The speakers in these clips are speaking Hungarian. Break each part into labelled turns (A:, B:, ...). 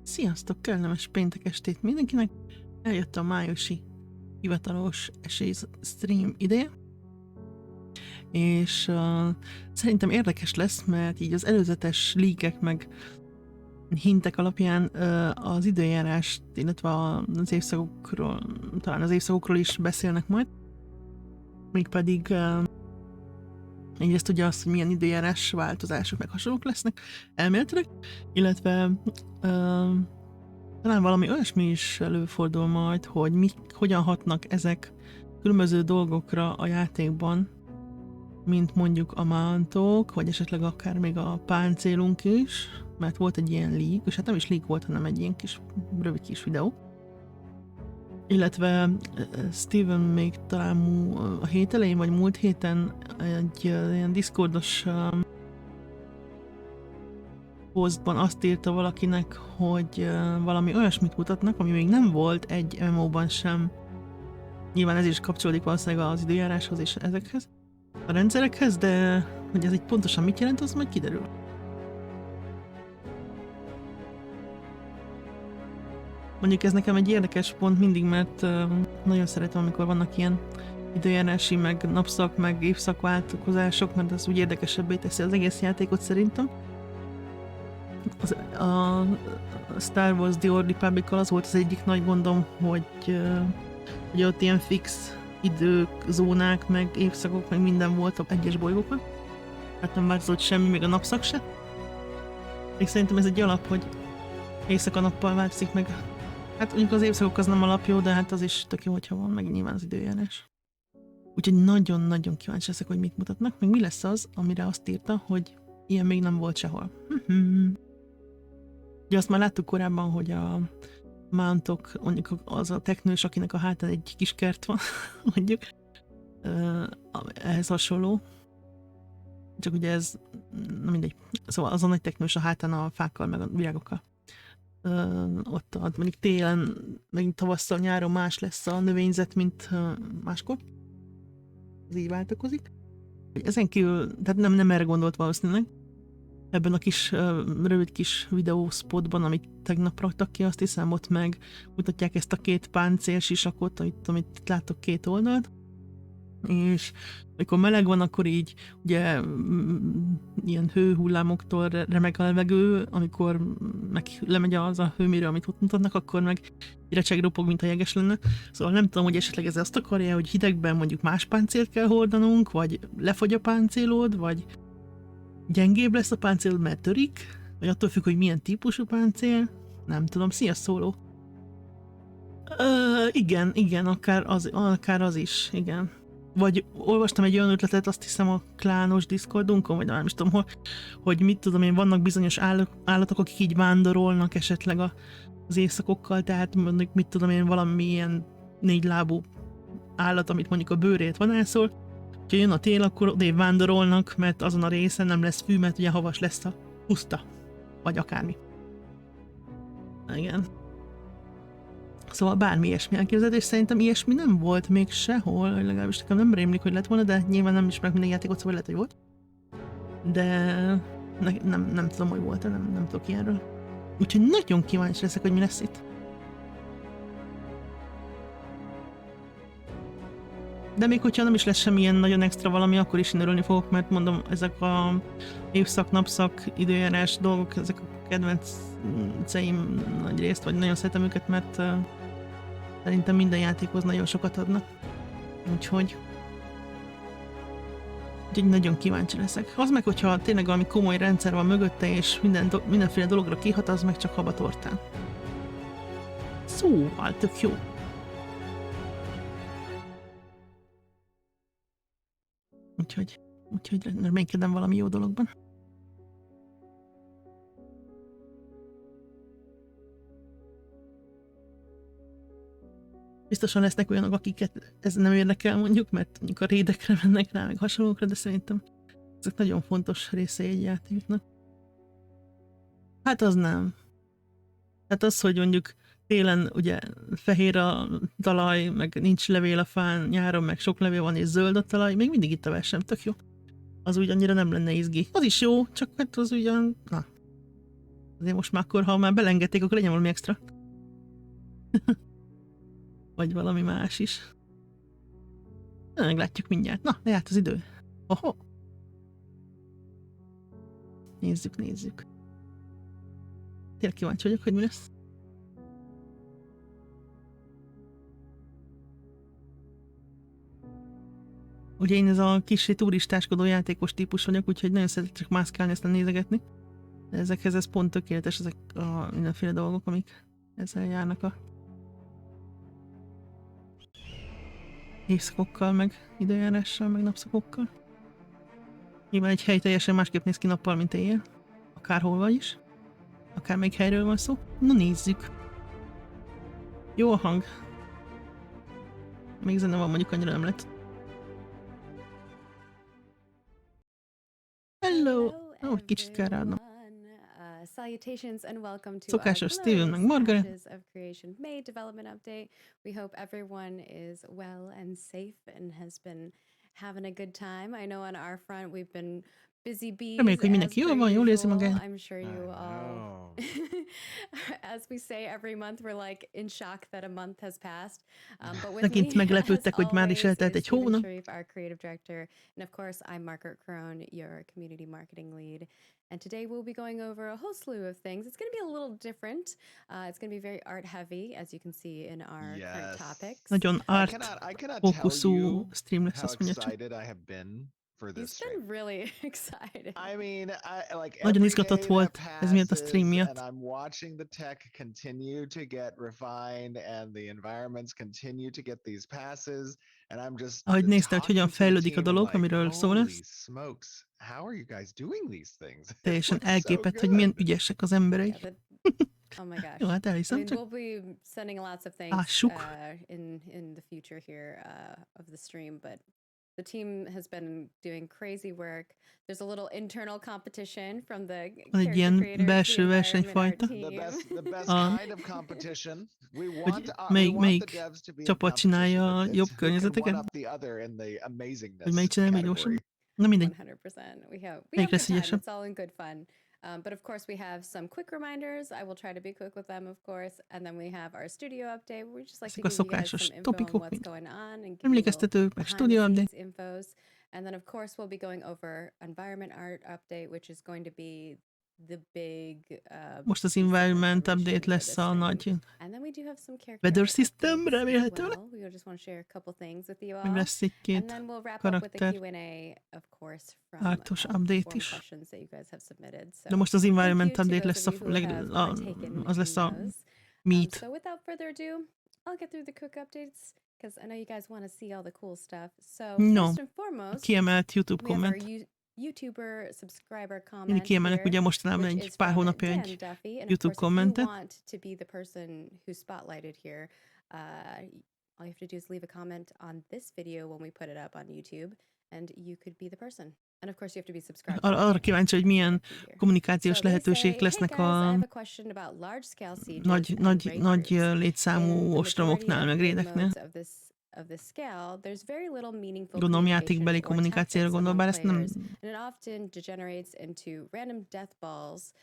A: Sziasztok, kellemes péntek estét mindenkinek! Eljött a májusi hivatalos stream ideje, és szerintem érdekes lesz, mert így az előzetes leakek meg hintek alapján az időjárást, illetve az évszakokról, talán az évszakokról is beszélnek majd, mégpedig egyrészt ugye azt, hogy milyen időjárás változások meg hasonlók lesznek elméletileg, illetve talán valami olyasmi is előfordul majd, hogy hogyan hatnak ezek különböző dolgokra a játékban, mint mondjuk a mountok, vagy esetleg akár még a páncélunk is, mert volt egy ilyen leak, és hát nem is leak volt, hanem egy ilyen kis, rövid kis videó. Illetve Steven még talán a hét elején, vagy múlt héten egy ilyen Discordos posztban azt írta valakinek, hogy valami olyasmit mutatnak, ami még nem volt egy MMO-ban sem. Nyilván ez is kapcsolódik valószínűleg az időjáráshoz és ezekhez, a rendszerekhez, de hogy ez így pontosan mit jelent, az majd kiderül. Mondjuk ez nekem egy érdekes pont mindig, mert nagyon szeretem, amikor vannak ilyen időjárási, meg napszak, meg évszakváltozások, mert ez úgy érdekesebbé teszi az egész játékot szerintem. A Star Wars The Old Republic-kal az volt az egyik nagy gondom, hogy ott ilyen fix idők, zónák, meg évszakok, meg minden volt a egyes bolygókon. Hát nem változott semmi, még a napszak se. Még szerintem ez egy alap, hogy éjszaka-nappal változik meg. Hát mondjuk az évszakok az nem alap jó, de hát az is tök jó, hogyha van, meg nyilván az időjárás. Úgyhogy nagyon-nagyon kíváncsi leszek, hogy mit mutatnak, meg mi lesz az, amire azt írta, hogy ilyen még nem volt sehol. Ugye azt már láttuk korábban, hogy a mountok, mondjuk az a teknős, akinek a hátán egy kis kert van, mondjuk, ehhez hasonló. Csak ugye ez, na mindegy, szóval az a nagy teknős a hátán a fákkal, meg a virágokkal. Ott mondjuk télen, meg tavasszal, nyáron más lesz a növényzet, mint máskor. Ez így váltakozik. Ezen kívül, tehát nem erre gondolt valószínűleg. Ebben a kis, rövid kis videóspotban, amit tegnap raktak ki, azt hiszem, ott meg mutatják ezt a két páncélsisakot, amit látok két oldalt. És amikor meleg van, akkor így ugye ilyen hőhullámoktól remeg a levegő, amikor meg lemegy az a hőmérő, amit ott mutatnak, akkor meg recseg ropog, mint a jeges lenne. Szóval nem tudom, hogy esetleg ez azt akarja, hogy hidegben mondjuk más páncélt kell hordanunk, vagy lefogy a páncélod, vagy gyengébb lesz a páncélod, mert törik, vagy attól függ, hogy milyen típusú páncél. Nem tudom, szia szóló! Igen, akár az is, igen. Vagy olvastam egy olyan ötletet, azt hiszem a klános Discordunkon, vagy nem is tudom, hogy mit tudom én, vannak bizonyos állatok, akik így vándorolnak esetleg az évszakokkal, tehát mondjuk mit tudom én, valamilyen négylábú állat, amit mondjuk a bőrét vadászol, ha jön a tél, akkor odébb vándorolnak, mert azon a részen nem lesz fű, mert ugye havas lesz a puszta, vagy akármi. Igen. Szóval bármi ilyesmi elképzelés, szerintem ilyesmi nem volt még sehol, legalábbis nekem nem rémlik, hogy lett volna, de nyilván nem ismerek minden játékot, szóval lehet, hogy volt. De nem tudom, hogy volt-e, nem tudok ilyenről. Úgyhogy nagyon kíváncsi leszek, hogy mi lesz itt. De még hogyha nem is lesz semmilyen nagyon extra valami, akkor is én örülni fogok, mert mondom, ezek a évszak, napszak, időjárás dolgok, ezek a kedvenceim nagy részt, vagy nagyon szeretem őket, mert szerintem minden játékhoz nagyon sokat adnak. Úgyhogy nagyon kíváncsi leszek. Az meg, hogyha tényleg valami komoly rendszer van mögötte, és mindenféle dologra kihat, az meg csak habatortán. Szóval, tök jó. Úgyhogy reménykedem valami jó dologban. Biztosan lesznek olyanok, akiket ez nem érdekel mondjuk, mert mondjuk a raidekre mennek rá, meg hasonlókra, de szerintem ezek nagyon fontos részei egy játéknak. Hát az nem. Hát az, hogy mondjuk télen ugye fehér a talaj, meg nincs levél a fán, nyáron meg sok levél van és zöld a talaj, még mindig itt a versem, tök jó. Az úgy annyira nem lenne izgi. Az is jó, csak hát az ugyan... Na. Azért most már akkor, ha már belengedték, akkor legyen valami extra. Vagy valami más is. Meglátjuk mindjárt. Na, lejárt az idő. Oho! Nézzük, nézzük. Tényleg kíváncsi vagyok, hogy mi lesz. Ugye én ez a kis turistáskodó játékos típus vagyok, úgyhogy nagyon szeretek csak mászkálni, aztán nézegetni. De ezekhez ez pont tökéletes, ezek a mindenféle dolgok, amik ezzel járnak a évszakokkal, meg időjárással, meg napszakokkal. Nyilván egy hely teljesen másképp néz ki nappal, mint éjjel. Akárhol vagy is. Akármelyik helyről van szó. Na nézzük. Jó a hang. Még zene van, mondjuk annyira nem lett. Hello! Ó, kicsit kell ráadnom.
B: Salutations and welcome to
A: Szokásos Steven meg Margaret.
B: of Creation May development update. We hope everyone is well and safe and has been having a good time. I know on our front we've been busy bees.
A: Reméljük, hogy mindenki jól van, jól érzi magát.
B: I'm sure you all, as we say every month, we're like in shock that a month has passed. But with
A: Megint
B: me,
A: meglepődtek,
B: as
A: hogy már is
B: always,
A: eltelt
B: is
A: egy
B: Steven
A: hónap.
B: Sharif, our creative director, and of course I'm Margaret Crone, your community marketing lead. And today we'll be going over a whole slew of things. It's going to be a little different. It's going to be very art heavy, as you can see in our current topics.
A: Nagyon art fókuszú stream lesz,
C: how
A: azt mondja csak.
C: excited I have been for this
B: He's
C: stream.
B: been really excited.
C: I mean, like
A: Nagyon
C: every
A: izgatott
C: day
A: volt
C: that
A: ez miatt a
C: passes
A: stream miatt.
C: and I'm watching the tech continue to get refined and the environments continue to get these passes and I'm just
A: Ahogy nézte, hogy hogyan
C: talking to the
A: fejlődik a
C: team, I'm
A: dolog,
C: like,
A: amiről szó
C: holy
A: lesz.
C: smokes, how are you guys doing these things? It
A: Teljesen
C: looks so
A: elképett, hogy milyen
C: good.
A: ügyesek az emberek.
B: Yeah, oh my gosh.
A: Jó, hát
B: I
A: elhiszem
B: mean,
A: csak.
B: we'll be sending lots of things
A: Lássuk.
B: in the future here of the stream, but the team has been doing crazy work. There's a little internal competition from the
A: Van egy
B: character
A: ilyen
B: creators,
A: belső
B: the environment, our
A: versenyfajta.
C: The
B: team.
C: best kind of competition. We want
A: melyik
C: the devs to be in
A: csapat csinálja a
C: competition
A: jobb
C: with it. Who can one
A: környezeteket?
C: up the other in the amazingness
A: Hogy melyik csinálja még gyorsan?
C: category.
A: Na mindegy.
B: 100%. We have
A: Melyik
B: good
A: lesz
B: time.
A: ügyesebb?
B: It's all in good fun. But of course, we have some quick reminders. I will try to be quick with them, of course. And then we have our studio update. We just like
A: Ezek
B: to
A: a
B: give you guys
A: szokásos
B: some info on
A: topikok,
B: what's
A: mint
B: going on and give you a little
A: emlékeztetők, meg
B: behind
A: studio
B: the
A: update.
B: scenes infos. And then, of course, we'll be going over environment art update, which is going to be the big
A: Most az
B: piece of
A: environment
B: information
A: update
B: for
A: lesz
B: this
A: a
B: stream.
A: nagy
B: And then we do have some character
A: weather
B: art
A: system,
B: updates as
A: remélhetőleg.
B: well. We just want to share a couple things with you
A: Meg
B: all.
A: lesz
B: And
A: egy-két
B: then we'll wrap up with a
A: karakter
B: Q&A, of course, from
A: ártos update
B: form
A: is.
B: questions that you guys have submitted. So
A: De most az
B: thank you
A: environment
B: to
A: update
B: those
A: lesz
B: of you who have partaken
A: az lesz a
B: in those.
A: meet.
B: So without further ado, I'll get through the quick updates because I know you guys want to see all the cool stuff. So
A: No.
B: first and foremost,
A: Kiemelt YouTube
B: we have our
A: komment.
B: YouTuber subscriber
A: Mindig
B: comment
A: kiemelnek
B: here,
A: ugye mostanában
B: which
A: egy
B: is
A: pár
B: from
A: hónapja
B: Dan
A: egy
B: Duffy. And of
A: YouTube
B: course, if you
A: kommentet.
B: want to be the person who spotlighted here, all you have to do is leave a comment on this video when we put it up on YouTube, and you could be the person. And of course, you have to be subscribed.
A: Arra kíváncsi, hogy milyen kommunikációs lehetőségek lesznek a nagy létszámú ostromoknál, meg rédeknél.
B: Of this scale, there's very little meaningful
A: Gondolom
B: communication
A: játékbeli
B: or
A: kommunikációra
B: tactics
A: gondol,
B: among
A: bár ezt nem...
B: players, and it often degenerates into random death balls,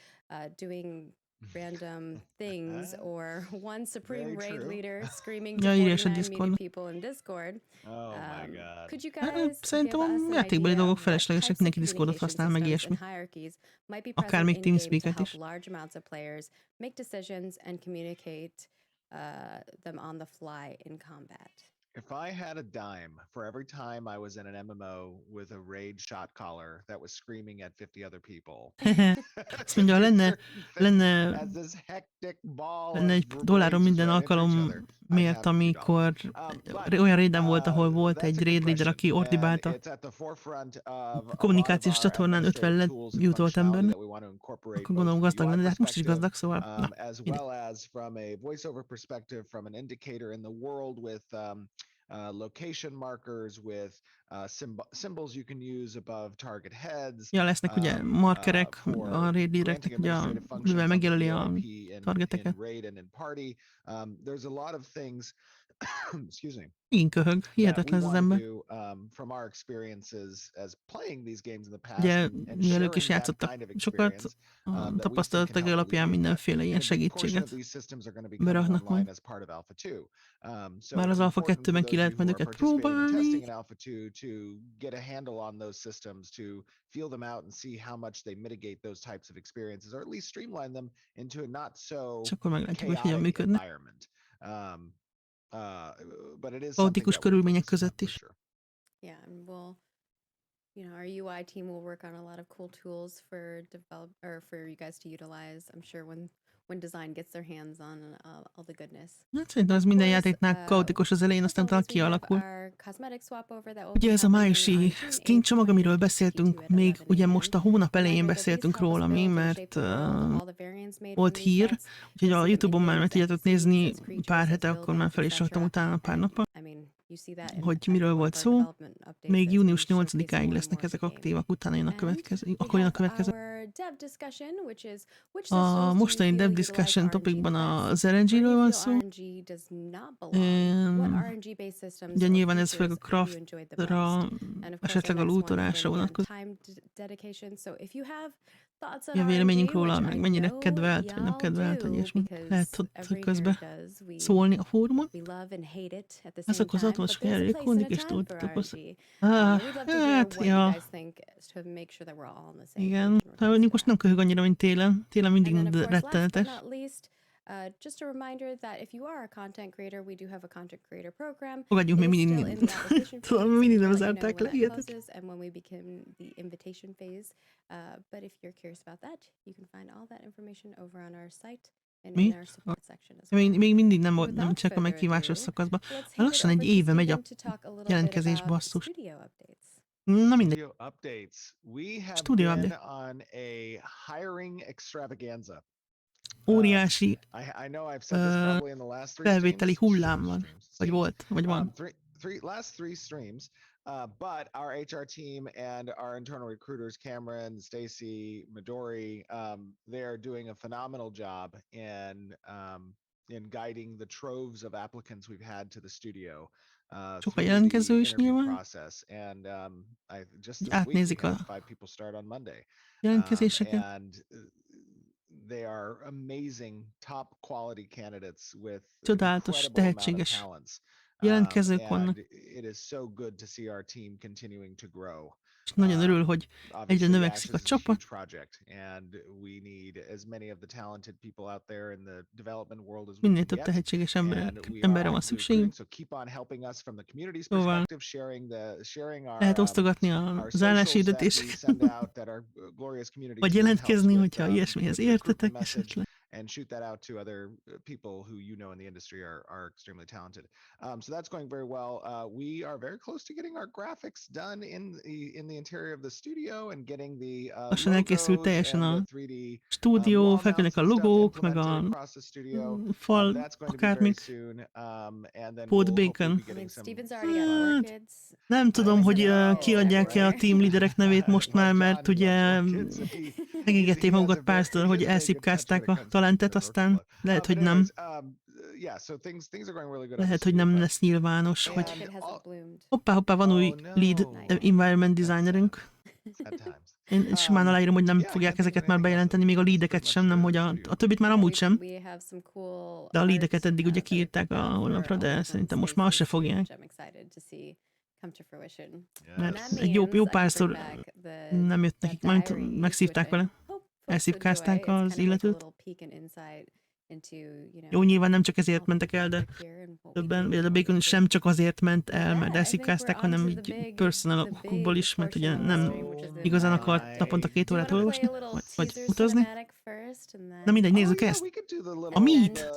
B: doing random things, or one supreme
C: Very
B: raid
C: true.
B: leader screaming to
A: Ja, írja is a
B: 49
A: Discordon.
B: meeting people in Discord.
C: Oh my god.
B: Could you guys
A: Szerintem
B: give us
A: a
B: an
A: játékbeli
B: idea
A: dolgok
B: of what
A: feleslegesek,
B: types of
A: mindenki Discordot
B: communication
A: használ, meg
B: systems
A: ilyesmi.
B: and hierarchies might be
A: Akár
B: present
A: még
B: in game to
A: TeamSpeak-et
B: help
A: is.
B: large amounts of players make decisions and communicate them on the fly in combat?
C: If I had a dime for every time I was in an MMO with a raid shot caller that was screaming at 50 other people.
A: Azt mondja, lenne
C: as this hectic ball
A: lenne egy
C: of
A: dollárom
C: raids
A: minden
C: that enter each
A: alkalom
C: other, I'd
A: miért,
C: have $2.
A: amikor
C: But,
A: olyan raiden volt, ahol volt
C: that's
A: egy
C: a good
A: raid leader, aki
C: question,
A: ordibálta.
C: and it's at the forefront of a lot of
A: Kommunikációs
C: our
A: csatornán 50
C: administrative tools and
A: jutolt
C: functionality
A: embernek,
C: that we want to incorporate
A: akkor
C: both
A: gondolom
C: from a
A: gazdag
C: UI
A: lenne, de hát most is
C: perspective,
A: gazdag, szóval na,
C: as
A: mindegy.
C: well as from a voiceover perspective, from an indicator in the world with location markers, with symbols you can use above target heads.
A: Ja, lesznek ugye markerek a raid leadereknek, ugye, mivel megjelöli a targeteket.
C: In raid and in party. There's a lot of things excuse me.
A: Én köhög.
C: That we
A: Hihetetlen ez az
C: want to
A: ember.
C: do from our experiences as playing these games in the past
A: Ugye,
C: and
A: mivel ők is
C: sharing that
A: játszottak
C: kind of
A: sokat,
C: experience
A: a
C: that we think can
A: tapasztalatok
C: help
A: alapján
C: alleviate that.
A: mindenféle ilyen
C: And a big portion of
A: segítséget
C: these systems are going to be coming
A: beraknak
C: online
A: majd.
C: as part of Alpha 2. So
A: Már
C: it's
A: az Alpha
C: important for
A: 2-ben ki
C: those of
A: lehet
C: you
A: majd
C: who are
A: őket
C: participating and testing
A: próbálni.
C: in Alpha 2 to get a handle on those systems, to feel them out and see how much they mitigate those types of experiences, or at least streamline them into a not so
A: És akkor meglátjuk, hogy hogyan
C: chaotic
A: működnek.
C: environment. But it is something
A: Kaotikus
C: that we're
A: körülmények
C: focusing on
A: között
C: for
A: is.
C: sure.
B: Yeah, and our UI team will work on a lot of cool tools for you guys to utilize. I'm sure when design gets their hands on all the goodness.
A: Hát szerintem az minden játéknál kaotikus az elején, aztán talán kialakul. Ugye ez a májusi Steam csomag, amiről beszéltünk, még ugye most a hónap elején beszéltünk róla mi, mert volt hír, úgyhogy a YouTube-on már meg tudjátok nézni pár hete, akkor már fel is raktam utána pár nappal, hogy miről volt szó. Még június 8-áig lesznek ezek aktívak, utána jön a következő, akkor jön a következő. A mostani dev discussion topicban az RNG-ről van szó. Ugye nyilván ez főleg a craftra, esetleg a lootorásra vonatkozik. Mi a véleményünk róla, meg mennyire kedvelt, vagy nem kedvelt, vagy ilyesmi. Lehet ott közben szólni a fórumon. Ezek az automatos elrékondik, és túltatok hozzá. Hát, ja. Igen, mondjuk most nem köhög annyira, mint télen. Télen mindig rettenetes.
B: Just a reminder that if you are a content creator, we do have a content creator program.
A: Fogadjunk, még mindig nem
B: and
A: zárták le, hihetetlen.
B: and when we begin the invitation phase. But if you're curious about that, you can find all that information over on our site and in our support section as well.
A: Még mindig nem csak a meghívásos szakaszban. Lassan egy éve megy a jelentkezés, basszus. Na mindegy. Studio update.
C: On a hiring extravaganza.
A: Óriási felvételi hullám van. Vagy volt, vagy van.
C: Last three streams, but our HR team and our internal recruiters, Cameron, Stacy, Midori, they're doing a phenomenal job in guiding the troves of applicants we've had to the studio.
A: Sok a jelentkező is nyilván.
C: Process. And just this
A: átnézik
C: week we
A: a
C: had 5 people start on Monday.
A: jelentkezéseket.
C: And they are amazing, top quality candidates with
A: csodálatos, tehetséges jelentkezők vannak.
C: It is so good to see our team continuing to grow.
A: És nagyon örül, hogy egyre növekszik a csapat. Minél több tehetséges emberre van szükségünk. Szóval lehet osztogatni az álláshirdetéseket, vagy jelentkezni, hogyha ilyesmihez értetek esetleg.
C: And shoot that out to other people who you know in the industry are extremely talented. So that's going very well. We are very close to getting our graphics done in the interior of the studio and getting the
A: lassan elkészült teljesen a stúdió, felkerülnek a logók, meg a fal, akármik. Pod Bacon. Nem tudom, hogy kiadják-e a team leaderek nevét most már, mert ugye megégették magukat párszor, hogy elszipkázták a talentet, aztán lehet, hogy nem. Lehet, hogy nem lesz nyilvános, hogy hoppá, van új lead environment designerünk. Én simán aláírom, hogy nem fogják ezeket már bejelenteni, még a leadeket sem, nem, hogy a többit már amúgy sem. De a leadeket eddig ugye kiírták a honlapra, de szerintem most már azt se fogják. Mert egy jó párszor nem jött nekik, majd megszívták vele. Elszívkázták az illetőt. Jó, nyilván nem csak ezért mentek el, de többen, a Bacon sem csak azért ment el, mert elszívkázták, hanem így personal okokból is, mert ugye nem igazán akart naponta 2 órát olvasni, vagy utazni. Na mindegy, nézzük ezt. A Meet!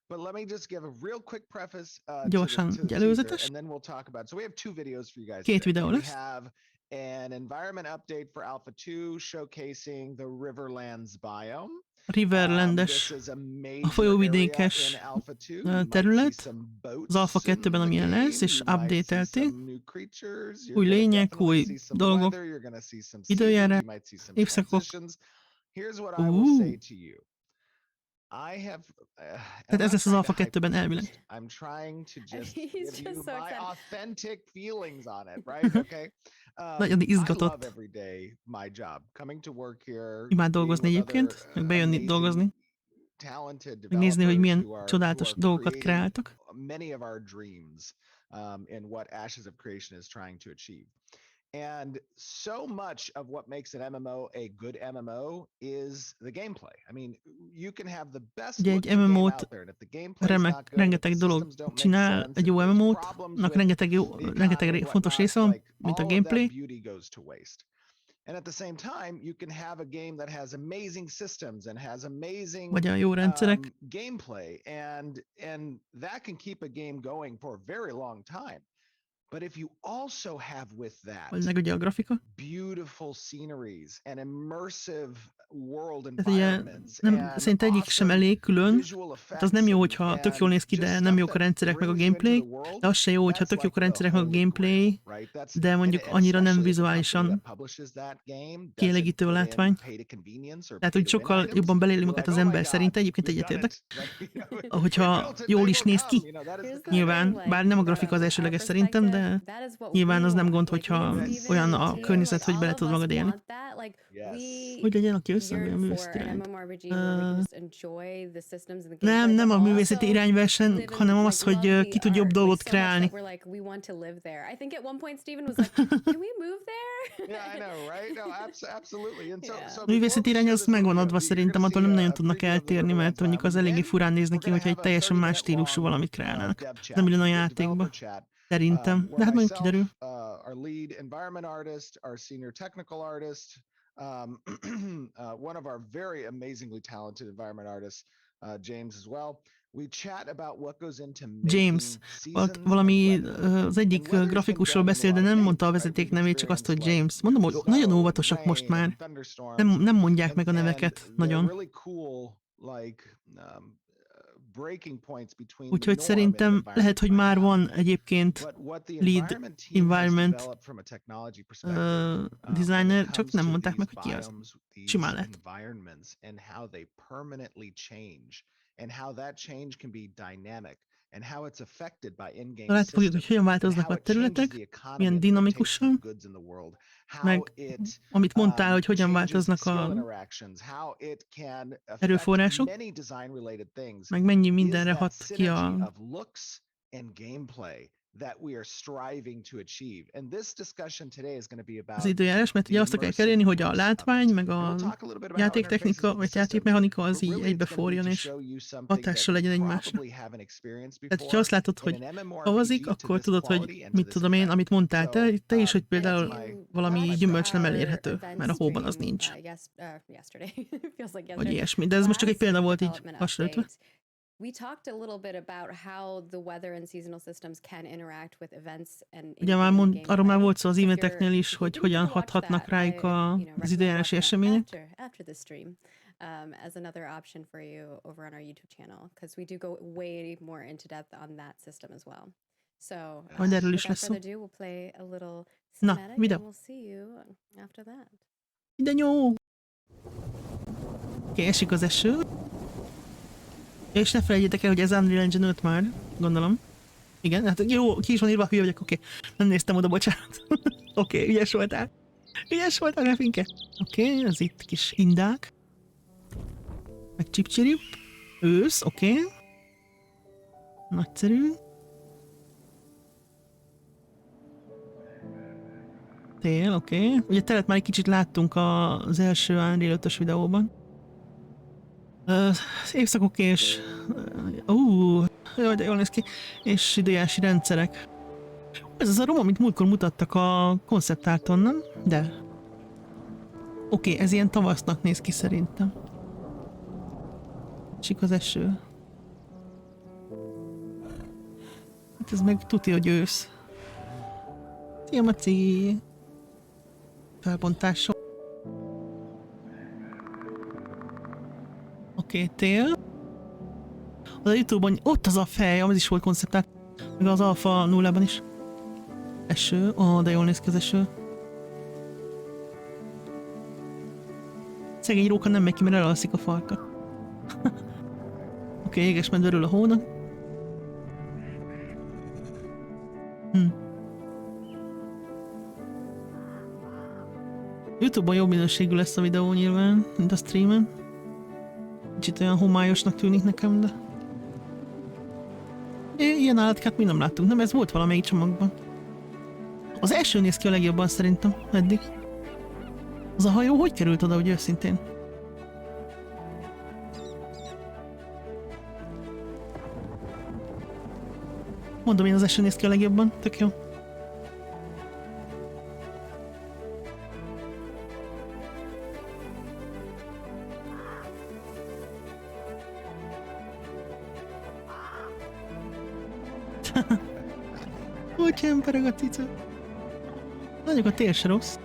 C: But let me just give a real quick preface
A: gyorsan,
C: to the
A: előzetes.
C: and then we'll talk about it. So we have 2 videos for you guys.
A: 2 videó lesz.
C: We have an environment update for Alpha 2 showcasing the Riverlands biome.
A: Riverlandes, a folyóvidékes terület, az Alpha 2-ben amilyen lesz, és update-elték. Új lények, új dolgok, időjárás, évszakok. Tehát ez lesz az Alpha 2-ben elvileg.
C: I'm trying to just
B: He's
C: give
B: just
C: you
B: so
C: my
B: excited.
C: authentic feelings on it, right? Okay.
A: Nagyon
C: I love
A: izgatott.
C: every day my job. Coming to work here,
A: Imád
C: being
A: dolgozni
C: with
A: egyébként,
C: other
A: meg bejönni dolgozni,
C: amazing, talented
A: megnézni, hogy
C: developers
A: milyen
C: who are
A: csodálatos dolgokat
C: creating
A: kreáltak.
C: many of our dreams in what Ashes of Creation is trying to achieve. And so much of what makes an MMO a good MMO is the gameplay. I mean, you can have the best
A: Ugye egy
C: looking game
A: MMO-t
C: out there, and if the gameplay is not good, if the
A: rengeteg dolog
C: systems don't make
A: csinál,
C: sense,
A: egy
C: if
A: jó
C: there's
A: MMO-t,
C: problems
A: annak
C: with
A: rengeteg
C: the economy,
A: fontos része
C: whatnot,
A: van,
C: like
A: mint a
C: all of that
A: gameplay.
C: beauty goes to waste. And at the same time, you can have a game that has amazing systems and has amazing
A: Vagy a jó rendszerek.
C: gameplay, and that can keep a game going for a very long time. But if you also have with that
A: Vagy meg ugye a grafika.
C: beautiful sceneries and immersive world
A: Tehát ugye
C: environments
A: nem,
C: and
A: szerintem egyik sem
C: awesome
A: elég külön.
C: visual
A: Hát az nem jó,
C: effects
A: hogyha tök jól
C: and
A: néz ki,
C: just
A: de nem
C: stuff
A: jók a
C: that
A: rendszerek meg a
C: brings you into the
A: gameplay.
C: world,
A: De az se jó, hogyha
C: that's
A: tök jók a
C: like the
A: rendszerek meg a
C: holy
A: gameplay,
C: grail, right? That's
A: de mondjuk annyira nem
C: especially if the company
A: vizuálisan
C: that publishes that game doesn't
A: kielégítő a
C: put in
A: látvány.
C: pay to convenience or
A: Tehát,
C: pay
A: hogy
C: to win
A: sokkal
C: items.
A: jobban beléli
C: You're
A: magát
C: like,
A: az
C: oh my
A: ember szerinte,
C: god,
A: egyébként
C: we've done
A: egyetértek.
C: it. Like, you know, we
A: Ahogyha
C: built it,
A: jól
C: they
A: is
C: will
A: néz ki,
C: come. You know, that is
B: Here's
C: the
B: the
A: nyilván,
B: thing,
A: bár
B: like,
A: nem a grafika az
B: from our
A: elsőleges szerintem,
B: perspective,
A: de
B: that is what
A: nyilván
B: we
A: az nem
B: want.
A: gond,
B: Like, me
A: hogyha
B: and
C: Yes.
B: Steven
A: olyan
B: and
A: a
B: the team,
A: környezet,
B: like,
A: hogy
B: all
A: bele
B: of
A: tud
B: us
A: magad élni.
B: want that. Like,
C: Yes.
B: we
A: Hogy legyen, aki összeadja a
B: yearn
A: művészeti
B: for an
A: irányt.
B: MMORPG where we can just enjoy the systems and the gameplay,
A: Nem
B: but
A: a művészeti
B: also
A: irányverseny,
B: live and
A: hanem az,
B: like
A: hogy
B: love
A: ki
B: the
A: tud jobb
B: art, like
A: dolgot
B: so much
A: kreálni.
B: that we're like we want to live there. I think at one point Steven was like, "Can we move there?"
C: Yeah, I know, right? No, absolutely. And
B: Yeah.
C: so
A: A
C: before
A: művészeti
C: we
A: irány
C: share
A: az
C: this
A: meg van
C: video,
A: adva
C: you're
A: szerintem,
C: gonna
A: attól
C: see
A: nem nagyon
C: a
A: tudnak
C: preview of the
A: eltérni,
C: runtime.
A: mert mondjuk az eléggé
C: Then
A: furán néznek
C: we're
A: ki,
C: gonna
A: hogyha egy
C: have a
A: teljesen más
C: 30-minute
A: stílusú
C: long
A: valamit kreálnának.
C: dev
A: Ez nem
C: chat,
A: illene a
C: developer
A: játékba.
C: chat,
A: Szerintem.
C: where
A: De hát majd
C: myself,
A: kiderül.
C: our lead environment artist, our senior technical artist, one of our very amazingly talented environment artists, James as well. We chat about what goes into
A: James.
C: making seasons and
A: Valami
C: weather.
A: az egyik
C: And weather's been
A: grafikusról
C: done in a
A: beszél, de
C: lot of
A: nem mondta a
C: games, right?
A: vezeték
C: We've
A: nevét, csak azt, hogy
C: experienced
A: James.
C: like,
A: Mondom, hogy nagyon
C: snow and
A: óvatosak most
C: rain and
A: már.
C: thunderstorms.
A: Nem mondják meg a neveket
C: And they're
A: nagyon.
C: really cool, like breaking points between
A: Úgyhogy
C: the norm and
A: szerintem lehet, hogy már van egyébként
C: But what the
A: lead
C: environment team has
A: environment
C: developed from a technology perspective,
A: designer,
C: when it
A: csak
C: comes
A: nem
C: to
A: mondták meg,
C: these
A: hogy ki az.
C: biomes,
A: Simán
C: these
A: lehet.
C: environments, and how they permanently change, and how that change can be dynamic, and how it's affected by in-game
A: Látni fogjuk, hogy
C: systems,
A: hogyan
C: and
A: változnak
C: how
A: a
C: it changes
A: területek,
C: the economy
A: milyen
C: and the rotation
A: dinamikusan,
C: of goods in the world, how
A: meg
C: it
A: amit mondtál, hogy hogyan
C: changes
A: változnak
C: skill
A: a
C: interactions, how it can affect
A: erőforrások,
C: many design-related things,
A: meg mennyi
C: is
A: mindenre
C: that
A: hat ki
C: synergy
A: a
C: of looks and gameplay that we are striving to achieve. And this discussion today is going to be
A: az
C: about
A: időjárás, mert ugye
C: the
A: azt akarják elérni, hogy a
C: immersiveness of
A: látvány,
C: it.
A: meg
C: And we'll
A: a
C: talk a little bit about how interfaces
A: játéktechnika,
C: with the
A: vagy
C: systems,
A: játékmechanika
C: but
A: az így
C: really it's going to be
A: egybeforjon,
C: to
A: és
C: show you something
A: hatással
C: that
A: legyen
C: you
A: egymásra.
C: probably haven't experienced
A: Tehát, hogyha
C: before
A: azt látod,
C: in
A: hogy
C: an MMORPG
A: havazik,
C: to
A: akkor
C: this
A: tudod, hogy
C: quality and to
A: mit
C: this
A: tudom én,
C: effect.
A: amit mondtál te is, hogy
B: And
A: például
B: you
A: valami
B: watched
A: gyümölcs nem
B: our
A: elérhető,
B: event
A: mert a hóban az
B: stream,
A: nincs.
B: yesterday, feels like
A: Vagy
B: yesterday.
A: ilyesmi. De ez most csak egy
B: Last
A: példa volt így
B: development
A: hasonlítva.
B: update, we talked a little bit about how the weather and seasonal systems can interact with events and
A: Ugye már
B: in-game
A: arról már
B: gameplay.
A: volt szó az
B: So if
A: eventeknél is,
B: if you
A: hogy
B: didn't
A: hogyan
B: get to watch
A: hathatnak
B: that,
A: rájuk
B: I
A: az
B: recommend
A: időjárási
B: watching that
A: események.
B: after the stream, as another option for you over on our YouTube channel, because we do go way more into depth on that system as well. So
A: Majd erről is
B: without
A: lesz szó.
B: further ado, we'll play a little
A: Na,
B: cinematic
A: videó.
B: and we'll see you after that.
A: De jó! Oké, esik az eső. És ne felejtjétek el, hogy ez Unreal Engine 5 már, gondolom. Igen, hát jó, ki is van írva, hülye vagyok, oké. Nem néztem oda, bocsánat. Oké, ügyes voltál. Ügyes voltál, Refinke. Oké, az itt kis indák. Meg csipcsirip. Ősz, oké. Nagyszerű. Tél, oké. Ugye telet már egy kicsit láttunk az első Unreal 5-ös videóban. Évszakok és... jaj, de jól néz ki. És időjárási rendszerek. Ez az a rom, amit múltkor mutattak a konceptárton, nem? De... Oké, ez ilyen tavasznak néz ki szerintem. Csik az eső. Hát ez meg tuti, hogy ősz. Szia, Maci! Felbontásom. Oké, tél. Az a YouTube-on, ott az a fej, az is volt konceptát. Meg az Alpha 0-ban is. Eső, de jól néz ki az eső. Szegény róka nem megy ki, mert elalszik a farka. Oké, jégesmedve a hónak. YouTube-on jobb minőségű lesz a videó nyilván, mint a streamen. Kicsit olyan homályosnak tűnik nekem, de... Ilyen állatkát mi nem láttunk, nem? Ez volt valamelyik csomagban. Az első néz ki a legjobban szerintem, eddig. Az a hajó hogy került oda, hogy őszintén? Mondom, én az első néz ki a legjobban, tök jó. Úgy csempereg a cica. Mondjuk a tér se rossz.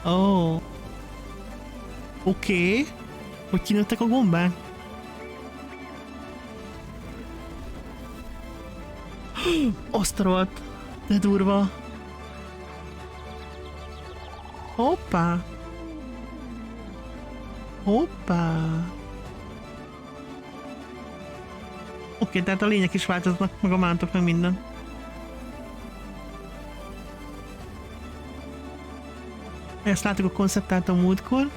A: Ó. Oké. Hogy kinőttek a gombák? Azt a rohadt. De durva. Hoppá. Hoppá. Oké, tehát a lények is változnak, meg a mántok, meg minden. Ezt láttuk a konceptát a múltkor.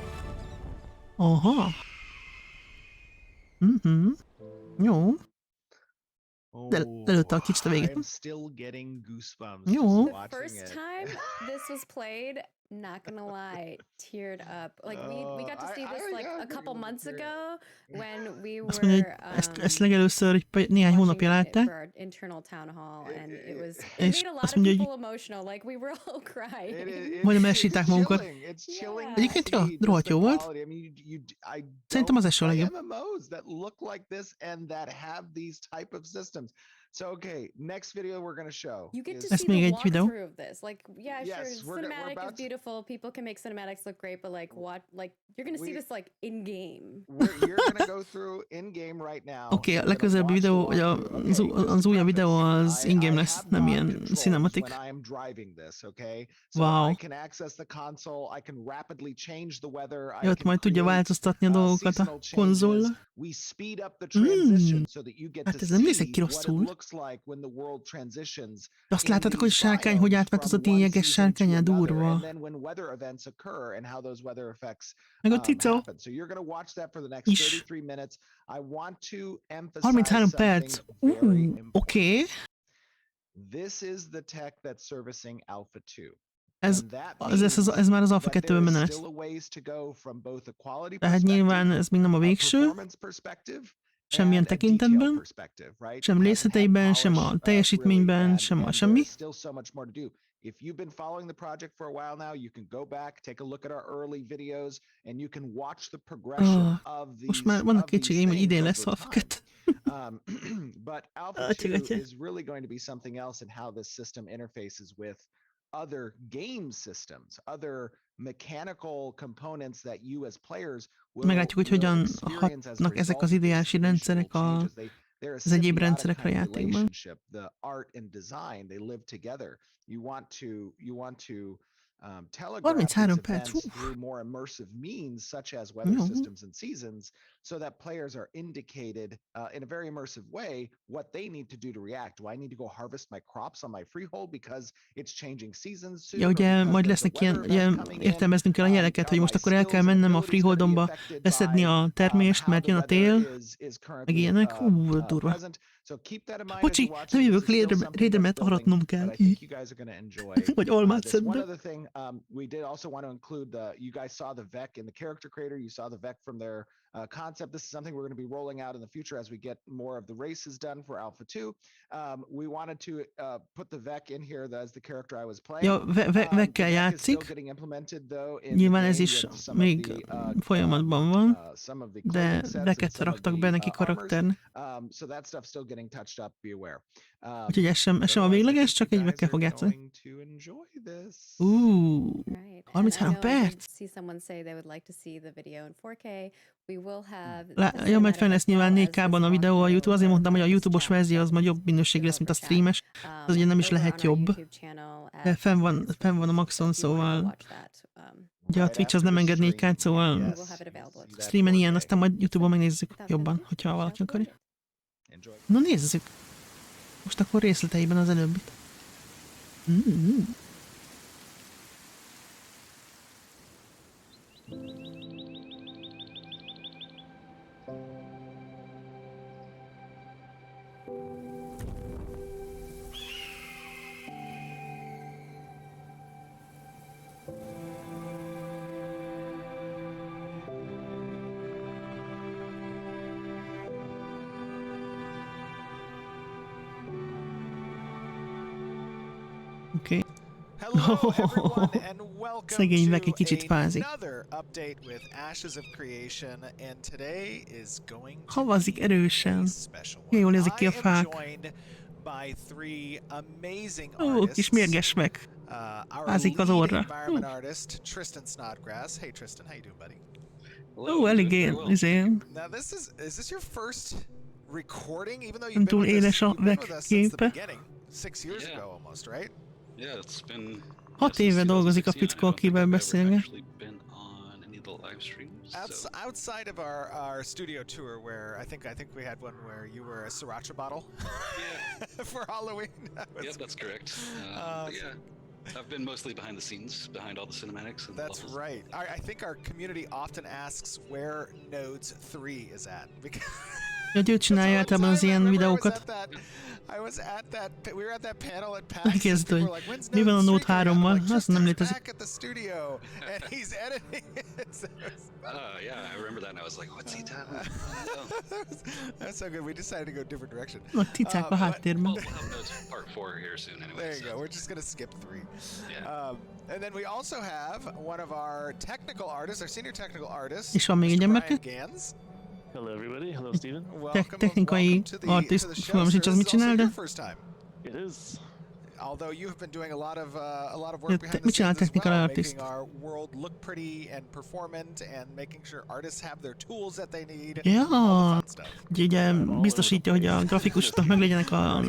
A: Aha. Jó. De előtte a kicsit a véget. Jó.
B: The first time this was played, not gonna lie, teared up. Like we got to see this like a couple months ago when we
A: Azt mondja, hogy ezt legelőször néhány hónapja látták.
B: internal town hall, and it was it made a lot of people emotional. Like we were all crying.
A: Majdnem elsírták magunkat. Egyébként jó, rohadt jó volt. Szerintem az első a legjobb.
C: So okay, next video we're going to show.
B: You get to
A: Ez
B: see
A: még
B: the
A: egy videó.
B: walkthrough of this. Like, yeah,
C: Yes,
B: sure,
C: we're
B: cinematic
C: about
B: is
C: to-
B: beautiful. People can make cinematics look great, but like, what? Like, you're gonna see
C: We-
B: this like in game.
C: You're going to go through in game right now.
A: Oké, a
C: You're gonna
A: legközelebbi
C: watch the
A: videó, vagy
C: walkthrough. Okay,
A: az újabb videó az
C: I
A: in-game
C: have
A: lesz,
C: mod
A: nem ilyen
C: controls
A: cinematic.
C: when I am driving this, okay? So
A: Wow.
C: I can access the console, I can rapidly change the weather, I
A: Jó,
C: can
A: majd tudja
C: create,
A: változtatni a dolgokat a
C: seasonal
A: konzolla.
C: changes. We speed up the transition so that you get
A: Hát
C: to
A: ez nem nézett
C: see
A: ki
C: what
A: rosszul.
C: it looks like when the world transitions.
A: De azt
C: in
A: láttátok, hogy
C: these
A: sárkány hogy
C: biomes
A: átváltozott
C: from one
A: lényeges
C: season to
A: sárkányá,
C: another,
A: durva.
C: and then when weather events occur and how those weather effects
A: Meg a cica.
C: happen. So you're going to watch that for the next
A: Is.
C: 33 minutes. I want to emphasize
A: 33
C: something
A: perc.
C: very important.
A: Oké.
C: This is the tech that's servicing Alpha 2.
A: Ez,
C: And that
A: ez már az Alpha
C: that
A: 2-ben
C: there
A: benne
C: is
A: lesz.
C: still a ways to go from both a quality
A: Tehát nyilván ez még nem a
C: a
A: végső,
C: performance perspective,
A: semmilyen
C: and a detail
A: tekintetben,
C: perspective, right?
A: sem
C: It hasn't had
A: részleteiben, sem
C: polish,
A: a
C: really,
A: teljesítményben, sem a
C: and
A: semmi.
C: there's still so much more to do. If you've been following the project for a while now, you can go back, take a look at our early videos, and you can watch the progression of these.
A: Most már vannak
C: of these
A: kétségeim, hogy idén
C: things
A: lesz
C: over
A: Alpha
C: time.
A: 2.
C: But Alpha
A: Atya,
C: 2
A: atya.
C: is really going to be something else in how this system interfaces with other game systems, other mechanical components that you as players will,
A: Meglátjuk, hogy hogyan
C: experience as a
A: hatnak ezek az
C: result of these
A: időjárási rendszerek
C: visual
A: a,
C: changes. They're a
A: az egyéb
C: symbiotic
A: rendszerekre a
C: kind of
A: játékban.
C: relationship. The art and design, they live together. You want to telegraph
A: 33
C: these
A: perc,
C: events
A: hú.
C: through more immersive means, such as weather
A: Jó.
C: systems and seasons, so that players are indicated in a very immersive way what they need to do to react. Do I need to go harvest my crops on my freehold because it's changing seasons soon?
A: Ja,
C: or
A: ugye
C: because
A: majd
C: there's a
A: lesznek ilyen,
C: weather
A: ugye
C: event coming in?
A: értelmeznünk kell a jeleket, hogy
C: Are
A: most
C: my
A: akkor el kell
C: skills and
A: mennem a
C: abilities gonna be
A: freeholdomba,
C: affected
A: leszedni
C: by,
A: a termést,
C: how
A: mert
C: the
A: jön a
C: weather
A: tél,
C: is
A: meg
C: currently,
A: ilyenek. Durva.
C: present? So keep that in mind as
A: Bocsi,
C: you're watching
A: nem
C: this.
A: jövök
C: This is still something that's
A: rédemet
C: building,
A: aratnom kell.
C: but I think you guys are going to enjoy
A: Vagy almát
C: this. One
A: szedbe.
C: other thing, we did also want to include you guys saw the VEC in the character creator. You saw the VEC from their concept. This is something we're going to be rolling out in the future as we get more of the races done for Alpha 2. We wanted to put the VEC in here as the character I was playing.
A: Ja, vekkel
C: The VEC is still
A: játszik.
C: getting implemented, though, in
A: Nyilván
C: the
A: ez
C: game
A: is
C: with some of
A: még
C: the,
A: folyamatban van,
C: some of the
A: de
C: clothing sets and
A: veket
C: some of
A: raktak
C: the,
A: be neki
C: armors.
A: karakternek.
C: So that stuff's still getting touched up, be aware.
A: Úgyhogy ez sem a
C: Otherwise, I
A: végleges,
C: think
A: csak
C: you
A: egy
C: guys
A: vekkel
C: are
A: fog játszani.
C: going to enjoy this.
B: Right. And I
A: 33
B: know I did
A: perc.
B: see someone say they would like to see the video in 4K. We will have
A: Ja, majd fenn lesz nyilván 4K-ban a videó a YouTube, azért mondtam, hogy a YouTube-os verzió az majd jobb minőségű lesz, mint a streames. Az ugye nem is lehet jobb. De fenn van a maxon, szóval Ugye a Twitch az nem engedné így kát, szóval
B: We'll have it available.
A: streamen ilyen, aztán majd YouTube-on megnézzük jobban, hogyha valaki akarja. Na nézzük! Most akkor részleteiben az előbbit. Oké.
C: Hello everyone and welcome
A: Szegény Vek egy
C: to
A: kicsit fázik.
C: another update with Ashes of Creation, and today is going to
A: Havazik
C: be
A: erősen.
C: a special
A: Milyen jól
C: one.
A: nézik ki a
C: I am
A: fák.
C: joined by three amazing
A: Ó,
C: artists.
A: kis mérges Vek.
C: Our
A: Fázik az
C: lead
A: orra.
C: environment artist, Tristan Snodgrass. Hey Tristan, how you doing, buddy?
A: Ó, eléggé,
C: Now is this your first recording, even though
A: Nem
C: you've
A: túl
C: been with us,
A: éles a
C: you've been with
A: Vek
C: us since the
A: képe.
C: beginning, 6 years
D: Yeah.
C: ago almost, right?
D: Yeah, it's been
A: 6 éve dolgozik a fickó, akivel beszélge.
C: Outside of our studio tour, where I think we had one where you were a sriracha bottle.
D: Yeah.
C: For Halloween.
D: Yep, that's correct. But yeah, I've been mostly behind the scenes, behind all the cinematics. And
C: That's
D: levels.
C: right. I think our community often asks where Nodes 3 is at because.
A: Hogy ő csinálja általában az ilyen videókat.
C: I was at that. We were at that panel at PAX.
A: Elkezd,
C: People
A: hogy
C: were like, "When's
A: mi van a
C: Nodes
A: Note
C: 3 coming out?" I'm
A: 3-mal?
C: like,
A: Azt nem
C: "Just
A: létezik.
C: back at the studio, and he's editing it." So it was-
D: Yeah, I remember that, and I was like, "What's he doing?"
C: That's so good. We decided to go a different direction.
A: Ott cicák a
C: but-
A: háttérben.
D: We'll have those part 4 here soon, anyway.
C: There you
D: so-
C: go. We're just gonna skip 3.
D: Yeah.
C: And then we also have one of our technical artists, our senior technical artist,
A: És van még egy
C: Mr.
A: emberke?
C: Brian Gans.
E: Hello everybody, hello Steven.
A: technikai artist, fogalmam sincs, az mit csinál, de-
E: It is.
C: Although you have been doing a lot of work behind the
A: mit csinál
C: scenes as
A: technical
C: well,
A: artist?
C: making our world look pretty and performant, and making sure artists have their tools that they need.
A: Ja,
C: all the fun stuff.
A: ugye biztosítja, hogy a grafikusoknak meg legyenek a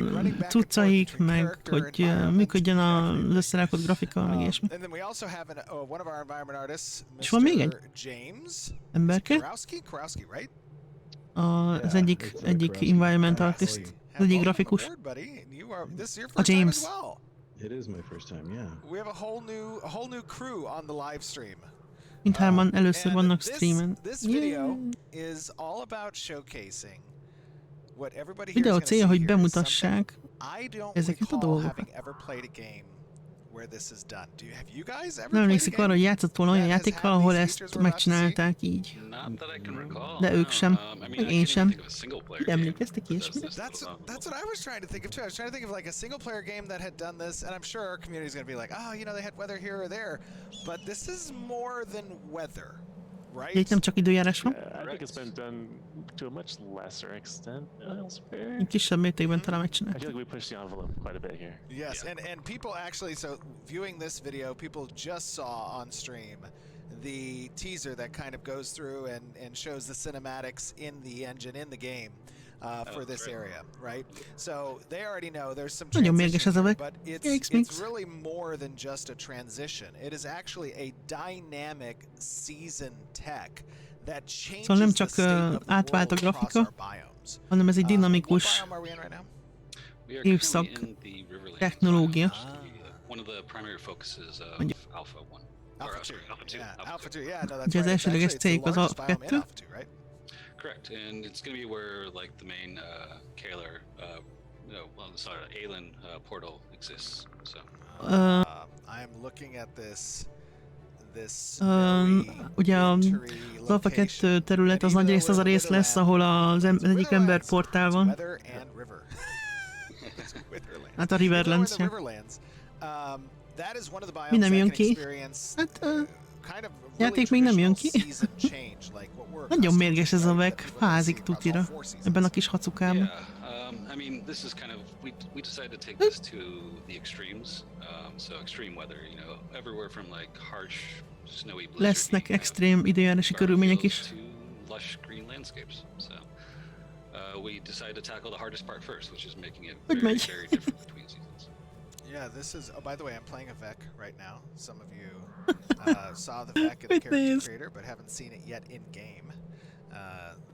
A: cuccaik, meg hogy működjön az összerakott grafika, meg ilyesmi.
C: And then we also have one of our environment artists,
A: És van még egy?
C: Mr. James
A: Emberke,
C: Kurowski, right?
A: az egyik environment artist, az egyik grafikus.
C: A
A: James.
F: It is my first time, yeah.
C: We have a whole new crew on the live stream.
A: Mindhárman először
C: And
A: vannak
C: this-
A: streamen.
C: This video is all about showcasing what everybody here is
A: Videó
C: gonna
A: célja,
C: see
A: hogy
C: here is
A: bemutassák
C: something I don't
A: ezeket a
C: recall
A: dolgokat.
C: having ever played a game where this is done. Have you guys ever
A: Nem
C: played a
A: emlékszik arra,
C: game?
A: hogy játszott volna olyan
C: that has
A: játékkal,
C: had
A: ahol
C: these
A: ezt
C: features we're about to see?
A: megcsinálták így.
D: Not that I can recall.
A: De ők
D: no.
A: sem.
D: I
A: Meg
D: mean, I
A: én
D: can
A: sem.
D: think of a single player game.
A: Emlékeztek ilyesmire?
C: That's what I was trying to think of too. I was trying to think of like a single player game that had done this, and I'm sure our community is going to be like, oh, they had weather here or there, but this is more than weather, right?
A: Itt nem csak időjárás van,
E: I think it's been done to a much lesser extent elsewhere.
A: így kisebb mértékben talán
E: I
A: megcsinálták.
E: feel like we pushed the envelope quite a bit here.
C: Yes,
D: Yeah.
C: and people actually, so viewing this video, people just saw on stream the teaser that kind of goes through and shows the cinematics in the engine, in the game. For this
D: right.
C: area, right? So they already know there's some
A: Nagyon mérges
C: transition
A: ez a
C: here,
A: Vek.
C: but
A: Yikes,
C: it's really more than just a transition. It is actually a dynamic season tech that changes
A: Szóval nem
C: the
A: csak,
C: state of the
A: átvált a
C: world across
A: grafika,
C: our biomes.
A: hanem ez egy
C: What
A: dinamikus
C: biome are we in right now?
D: We are
A: évszak
D: currently in the Riverlands
A: technológia.
D: biome. One of the primary focuses of
A: Mondja.
D: Alpha 1.
C: Alpha
D: Or,
C: 2.
D: sorry, Alpha 2.
C: Yeah, Alpha 2. Yeah, no, that's
A: Ugye az
C: right.
A: elsődleges
C: Actually, it's
A: céljuk
C: the
A: az
C: largest
A: Alpha
C: biome in
A: 2.
C: Alpha 2, right?
D: Correct, and it's going to be where like the main Kalar, Alien portal exists. So
C: I'm looking at this
A: ugye az Alpha 2 terület az nagyrészt az a rész lesz, ahol az egyik ember portál van. Hát a Riverlands, ja. Mi nem jön ki? Hát játék még nem jön ki. Nagyon mérges ez a Vek, fázik tutira ebben a kis hacukában.
D: yeah, I mean, this is kind of we decided to take this to the extremes. So extreme weather, everywhere from like harsh, snowy, blizzardy,
A: Lesznek extrém időjárási körülmények is.
D: to lush green landscapes. So we decided to tackle the hardest part first, which is making it
A: Hogy
D: very,
A: megy?
D: very different between seasons.
G: Yeah, this is. Oh, by the way, I'm playing a Vec right now. Some of you saw the Vec in the
A: It
G: character
A: is.
G: creator, but haven't seen it yet in game.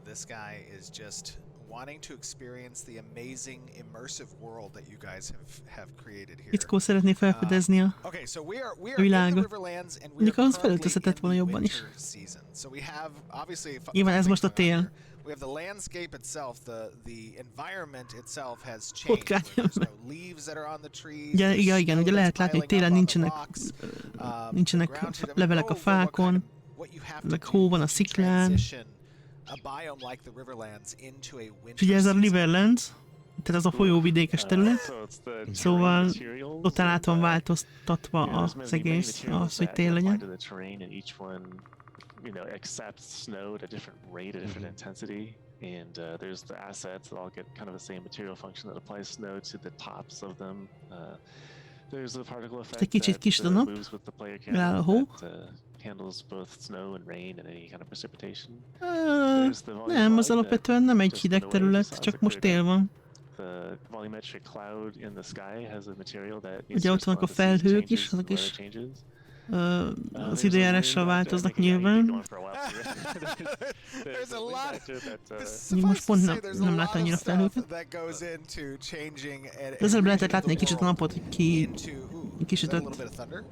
G: This guy is just wanting to experience the amazing immersive world that you guys have created here.
A: Fickó szeretné felfedezni a
G: Okay, so we are in the
A: világot.
G: Riverlands, and we are
A: Mondjuk ahhoz
G: currently in
A: felöltözhetett volna
G: the
A: jobban is.
G: winter season. So we have obviously.
A: Nyilván ez most a
G: things going on
A: tél.
G: here. We have the landscape itself, the environment itself has changed.
A: Potkány
G: There's no leaves that are on the trees.
A: Ugye,
G: there's
A: igen,
G: snow
A: ugye
G: that's
A: lehet látni, hogy télen
G: piling up on
A: nincsenek,
G: the rocks.
A: nincsenek
G: The ground should- I mean,
A: levelek a
G: go over what
A: fákon,
G: kind of- what you have to
A: meg
G: do
A: hó van a
G: to
A: sziklán.
G: transition a biome like the Riverlands into a
A: És
G: winter
A: ugye ez a
G: season.
A: Riverlands, tehát az a folyóvidékes terület,
E: So it's the
A: szóval
E: terrain materials
A: totál át van
E: and,
A: változtatva
E: yeah, there's
A: az
E: many
A: egész,
E: materials
A: az, hogy
E: that
A: tél
E: apply
A: legyen.
E: to the terrain, and each one, accepts snow at a different rate, a different intensity. And there's the assets that all get kind of the same material function that applies snow to the tops of them. There's the particle effect
A: egy kicsit
E: that
A: kis a nap,
E: moves with the player
A: beláll a
E: character
A: hó.
E: that handles both snow and rain and any kind of precipitation.
A: Ö,
E: There's the volume
A: Nem, az
E: fog that
A: alapvetően nem egy
E: just
A: hideg
E: in the way
A: terület,
E: the
A: csak
E: size
A: most
E: of
A: tél van.
E: The volumetric cloud in the sky has a material that needs
A: Ugye
E: to
A: ott vannak a
E: respond to season
A: felhők
E: changes
A: is, azok
E: and
A: is
E: weather changes.
A: az
E: There's
A: időjárással
E: a wind
A: változnak
E: factor. I think, yeah,
A: nyilván.
E: you could be going for a while too.
G: There's a
E: wind
G: lot.
E: factor that,
A: Mi most pont
G: Suffice to say, there's a
A: nem
G: lot
A: látom
G: of
A: annyira a
G: stuff
A: felhőket.
G: that goes into changing a
A: De ezzel lehetett
G: region
A: látni egy
G: of the
A: kicsit a
G: world
A: napot, hogy ki
G: into- ooh,
A: egy kis
G: is that a little
A: ütött,
G: bit of thunder?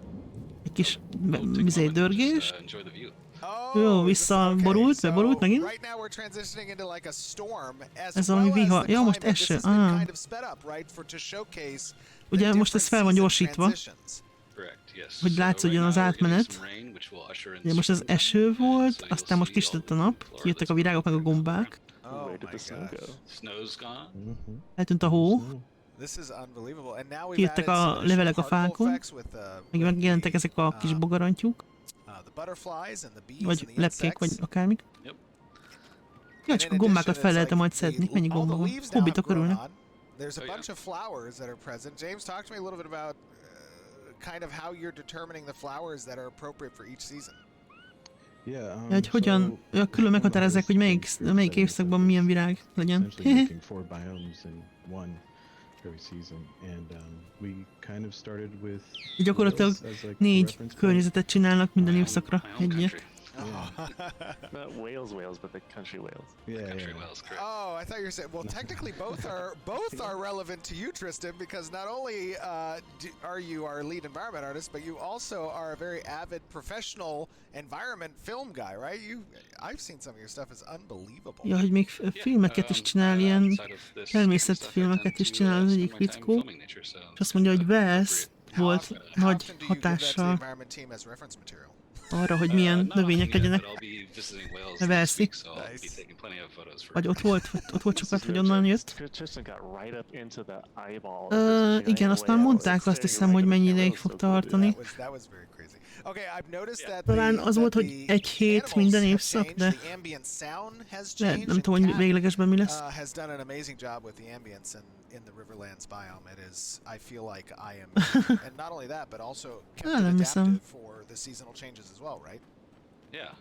A: egy kis
D: Take a moment,
A: dörgés.
D: just, enjoy the view.
G: Oh,
A: Jó,
G: this-
A: visszaborult,
G: okay,
A: beborult
G: so
A: megint.
G: right now we're transitioning into like a storm as
A: Ez valami
G: well as
A: vihar.
G: the
A: Ja, most
G: climate. This
A: eső.
G: has been
A: Ah.
G: kind of sped up, right, to showcase the
A: Ugye most
G: different
A: ez fel van
G: season
A: gyorsítva,
G: transitions.
D: Correct, yes.
A: hogy
D: So
A: látszódjon
D: right
A: az
D: now we're getting
A: átmenet.
D: some rain, which will usher in
A: Ugye most az
D: spring.
A: eső volt,
D: So you'll
A: aztán most
D: see
A: kisütött a
D: all the
A: nap,
D: flora
A: kijöttek a
D: that's
A: virágok meg a
D: growing
A: gombák,
G: Oh
E: where
G: my
E: did the snow
G: gosh.
E: go?
D: Snow's gone.
A: eltűnt a hó,
G: This is unbelievable. And now we've
A: kijöttek
G: added
A: a
G: some
A: levelek a
G: particle
A: fákon,
G: effects with
A: meg megjelentek ezek a kis bogarantyúk,
G: the butterflies and the bees
A: vagy
G: and the
A: lepkék, vagy
G: insects.
A: akármik.
D: Yep.
A: Ja,
G: And
A: csak
G: in
A: a gombákat
G: addition,
A: fel
G: it's
A: lehet
G: like
A: majd szedni. Mennyi
G: all the
A: gomba van?
G: leaves now have
A: Hobbitok
G: grown
A: örülnek.
G: on. There's a
D: Oh, yeah.
G: bunch of flowers that are present. James, talk to me a little bit about kind of how you're determining the flowers that are appropriate for each season.
F: Yeah.
A: Hogy hogyan külön meghatározzák, hogy melyik évszakban milyen virág legyen.
F: Essentially making 4 biomes in one every season, and we kind of started with
A: Gyakorlatilag
F: Wales as like a
A: 4
F: reference point.
A: környezetet csinálnak minden
D: My
A: évszakra.
D: own
A: Egyet.
D: country.
E: Not Wales, but the country Wales.
F: Yeah,
D: Country
F: yeah.
D: Wales, correct.
G: Oh, I thought you were saying. Well, technically, both are relevant to you, Tristan, because not only are you our lead environment artist, but you also are a very avid professional environment film guy, right? I've seen some of your stuff; it's unbelievable.
A: Ja, hogy még filmeket is csinál, ilyen természetfilmeket is csinál az egyik fickó. És azt mondja, hogy Wales volt nagy
G: How often do you give that to the
A: hatással
G: environment team as reference material?
A: arra, hogy milyen növények legyenek. Wales-i. Vagy ott volt sokat, hogy onnan jött.
E: Tristan got right up into the eyeball of this giant
A: Igen, azt már
E: whale.
A: mondták,
E: It's
A: azt
E: very
A: hiszem,
E: right
A: hogy
E: up
A: mennyi
E: the
A: ideig
E: nose
A: fog
E: of the dude.
A: tartani.
G: That was very crazy. Okay, I've noticed that
A: Talán az volt, hogy egy hét minden évszak, de
G: the ambient sound has
A: lehet,
G: changed.
A: nem tudom, hogy véglegesben mi lesz.
G: Has done an amazing job with the ambience in the Riverlands biome. It is, I feel like I am, and not only that, but also kept it
A: nem hiszem.
G: adaptive for the seasonal changes as well, right?
D: Yeah.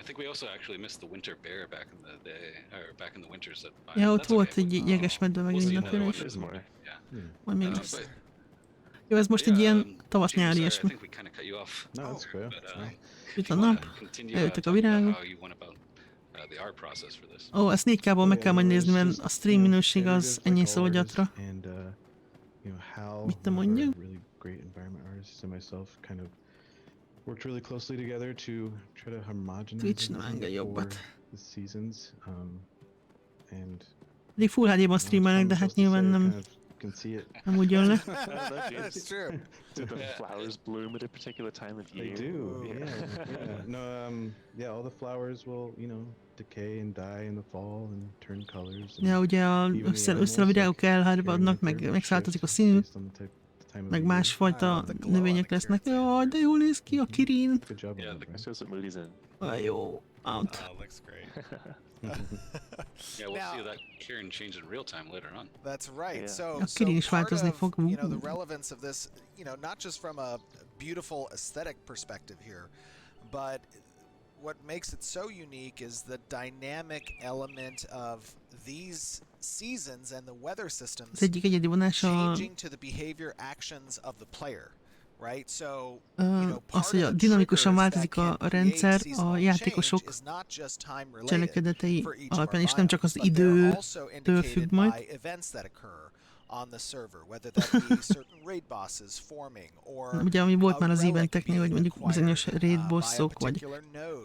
D: I think we also actually missed the winter bear back in the day, or back in the winters.
A: Ja, ott
D: That's
A: volt
D: okay.
A: egy jeges medve meg
D: We'll see
A: mindenféle
D: another
A: is.
D: one. Yeah.
A: Majd még
D: Uh,
A: lesz.
D: but-
A: Jó, ez most egy ilyen tavasz-nyári
D: James, sorry, I
A: ilyesmi.
D: think we kind of cut you off.
F: No, that's fair.
D: But,
F: That's fine.
A: Itt a
D: if you wanna
A: nap,
D: continue,
A: eljöttek a
D: talking about
A: virágok.
D: how you went about, the art process for this.
A: Ó, ezt 4K-ból meg kell majd nézni, mert a stream minőség az ennyi szógyatra.
F: And Hal,
A: Mit te
F: one of our
A: mondja?
F: really great environment artists, and myself kind of worked really closely together to try to homogenize
A: Twitch nem
F: everything
A: enged
F: for
A: jobbat.
F: the seasons. And
A: Pedig Full HD-ban streamelnek, de hát nyilván
F: can see it.
A: nem úgy jön le.
G: That's true.
E: Do the flowers bloom at a particular time of
F: They
E: year?
F: do, yeah. No, all the flowers will, decay and die in the fall and turn colors. And
A: Ja, ugye össze a virágok elhárvadnak, meg megszáltozik a színük, meg másfajta növények lesznek. Jaj, de jól néz ki a kirin.
F: Good job.
D: Yeah,
F: on
D: the-
F: that,
E: Shows what mood he's in.
A: Ah, jó, out.
G: Looks great.
D: Yeah, we'll
G: Now-
D: see that Kieran change in real time later on.
G: That's right.
E: Yeah.
G: So,
A: A kirin is
G: part
A: változni
G: of,
A: fog.
G: the relevance of this, not just from a beautiful aesthetic perspective here, but what makes it so unique is the dynamic element of these seasons and the weather systems
A: Az egyik egyedi vonása
G: changing to the behavior actions of the player. Right? So,
A: az, hogy dinamikusan változik a rendszer a játékosok cselekedetei alapján, és nem csak az időtől függ majd. Ugye, ami volt már az eventeknél, hogy mondjuk bizonyos raid bossok,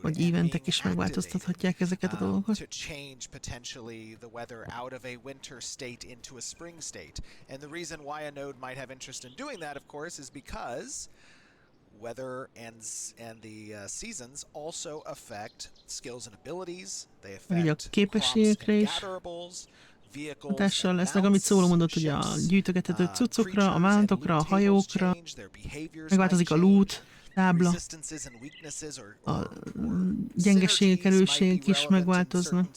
A: vagy eventek is megváltoztathatják ezeket a dolgokat.
G: Weather and the seasons also affect skills and abilities. They affect
A: képességekre is hatással lesznek, amit Szóló mondott, hogy a gyűjtögethető cuccokra, a mántokra, a hajókra, megváltozik a loot tábla, a gyengeségek, erősségek is megváltoznak.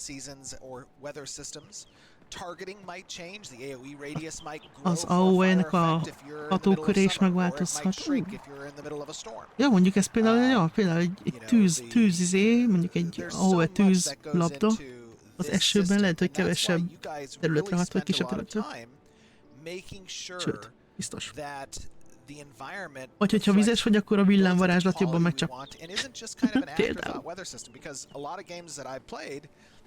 A: Az AOE-nek a hatóköre is megváltozhat. Ja, mondjuk ez például egy tűz mondjuk egy AOE tűzlabda, az esőben lehet, hogy kevesebb területre hat, vagy kisebb területre. Sőt, biztos. Vagy hogyha vizes vagy, akkor a villámvarázslat jobban megcsap. Például.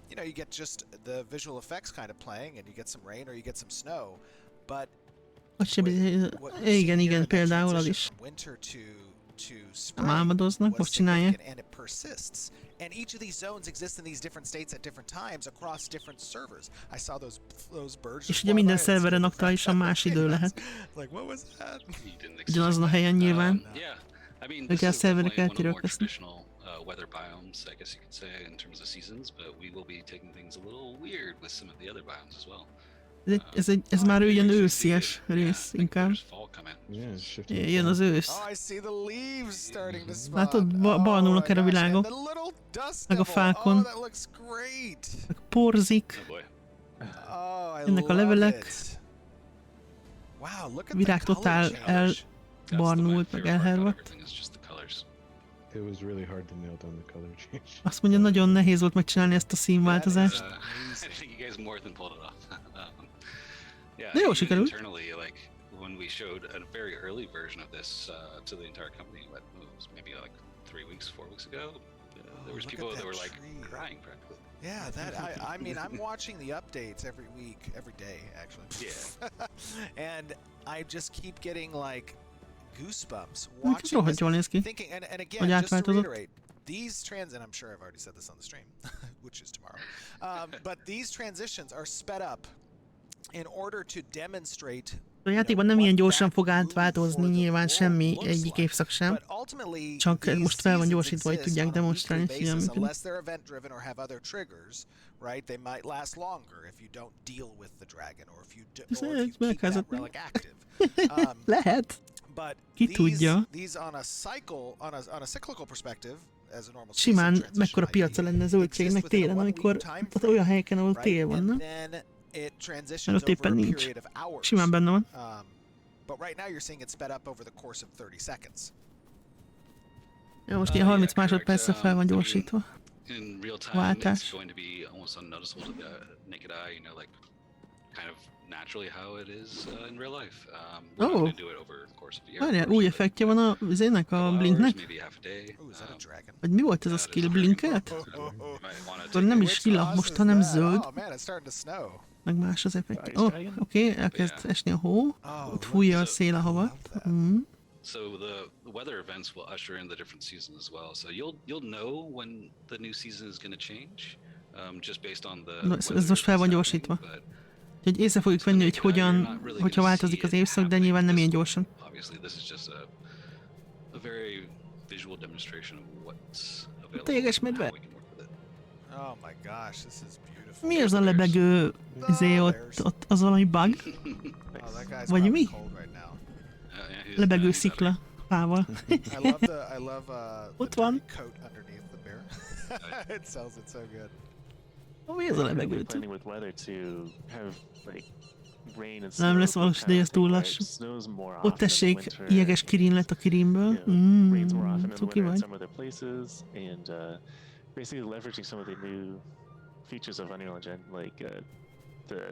G: You get just the visual effects kind of playing, and you get some rain or you get some snow, but
A: igen, például az is. Nem álmodoznak, most csinálják.
G: And each of these zones exist in these different states at different times across different servers. I saw those birds.
A: És ugye minden szerveren aktuálisan más idő lehet.
G: Like what was that?
A: Ugyanazon a helyen nyilván. Ugye a szerverek eltérőek lesznek.
D: Weather biomes, I guess you could say, in terms of seasons, but we will be taking things a little weird with some of the other biomes as well.
A: Ez már ilyen őszies rész inkább. Jön az ősz. Látod, barnulnak erre a világok. Meg a fákon. Meg porzik. Jönnek a levelek. Virág totál elbarnult, meg elhervadt. Azt mondja, nagyon nehéz volt megcsinálni ezt a színváltozást. De jól sikerült.
D: When we showed a very early version of this to the entire company, what was maybe like 3 weeks, 4 weeks ago, there was people that were like crying practically.
G: Yeah, that I mean, I'm watching the updates every week, every day actually. Yeah. And I just keep getting like goosebumps watching this, thinking, and again, just to reiterate, these and I'm sure I've already said this on the stream, which is tomorrow, but these transitions are sped up in order to demonstrate.
A: A játékban nem ilyen gyorsan fog átváltozni nyilván semmi egyik évszak sem. Csak most fel van gyorsítva, hogy tudják demonstrálni, hogy hogyan működik. Ez megházott. Lehet. Ki tudja. Simán mekkora piaca lenne zöldségnek télen, amikor olyan helyeken, ahol tél van, nem? Mert ott éppen nincs. Simán benne van. Ja, most ilyen 30 másodpercre fel van gyorsítva. Váltás. Oh. Várjál, új effektje van a vizének, a blinknek? Vagy mi volt ez a skill, blinket? Akkor nem is lila most, hanem zöld. Meg más az effekt. Oké, elkezd esni a hó. Ott fújja a szél a havat.
D: So the weather events will usher in the different seasons as well. So you'll know when the new season is going to change, just based on the.
A: Ez most fel van gyorsítva. Úgyhogy észre fogjuk venni, hogy hogyan, hogyha változik az évszak, de nyilván nem ilyen gyorsan.
D: Obviously, this is just a very visual demonstration of what's available.
A: Téges medve.
G: Oh my gosh, this is beautiful.
A: Mi az a lebegő, ott az valami bug? Vagy mi? Lebegő szikla fával. Ott van.
G: It sells it so good.
A: Mi az a lebegő?
E: rain and
A: Nem
E: snow
A: lesz valós
E: kind
A: idő,
E: of
A: ez túl
E: thing where
A: lassú.
E: it snows more
A: Ott
E: often in the
A: tessék,
E: winter.
A: jeges kirin lett a Kirimből.
E: Rains more often in the
A: Cuki
E: winter in
A: vagy.
E: some other places, and basically leveraging some of the new features of Unreal Engine, like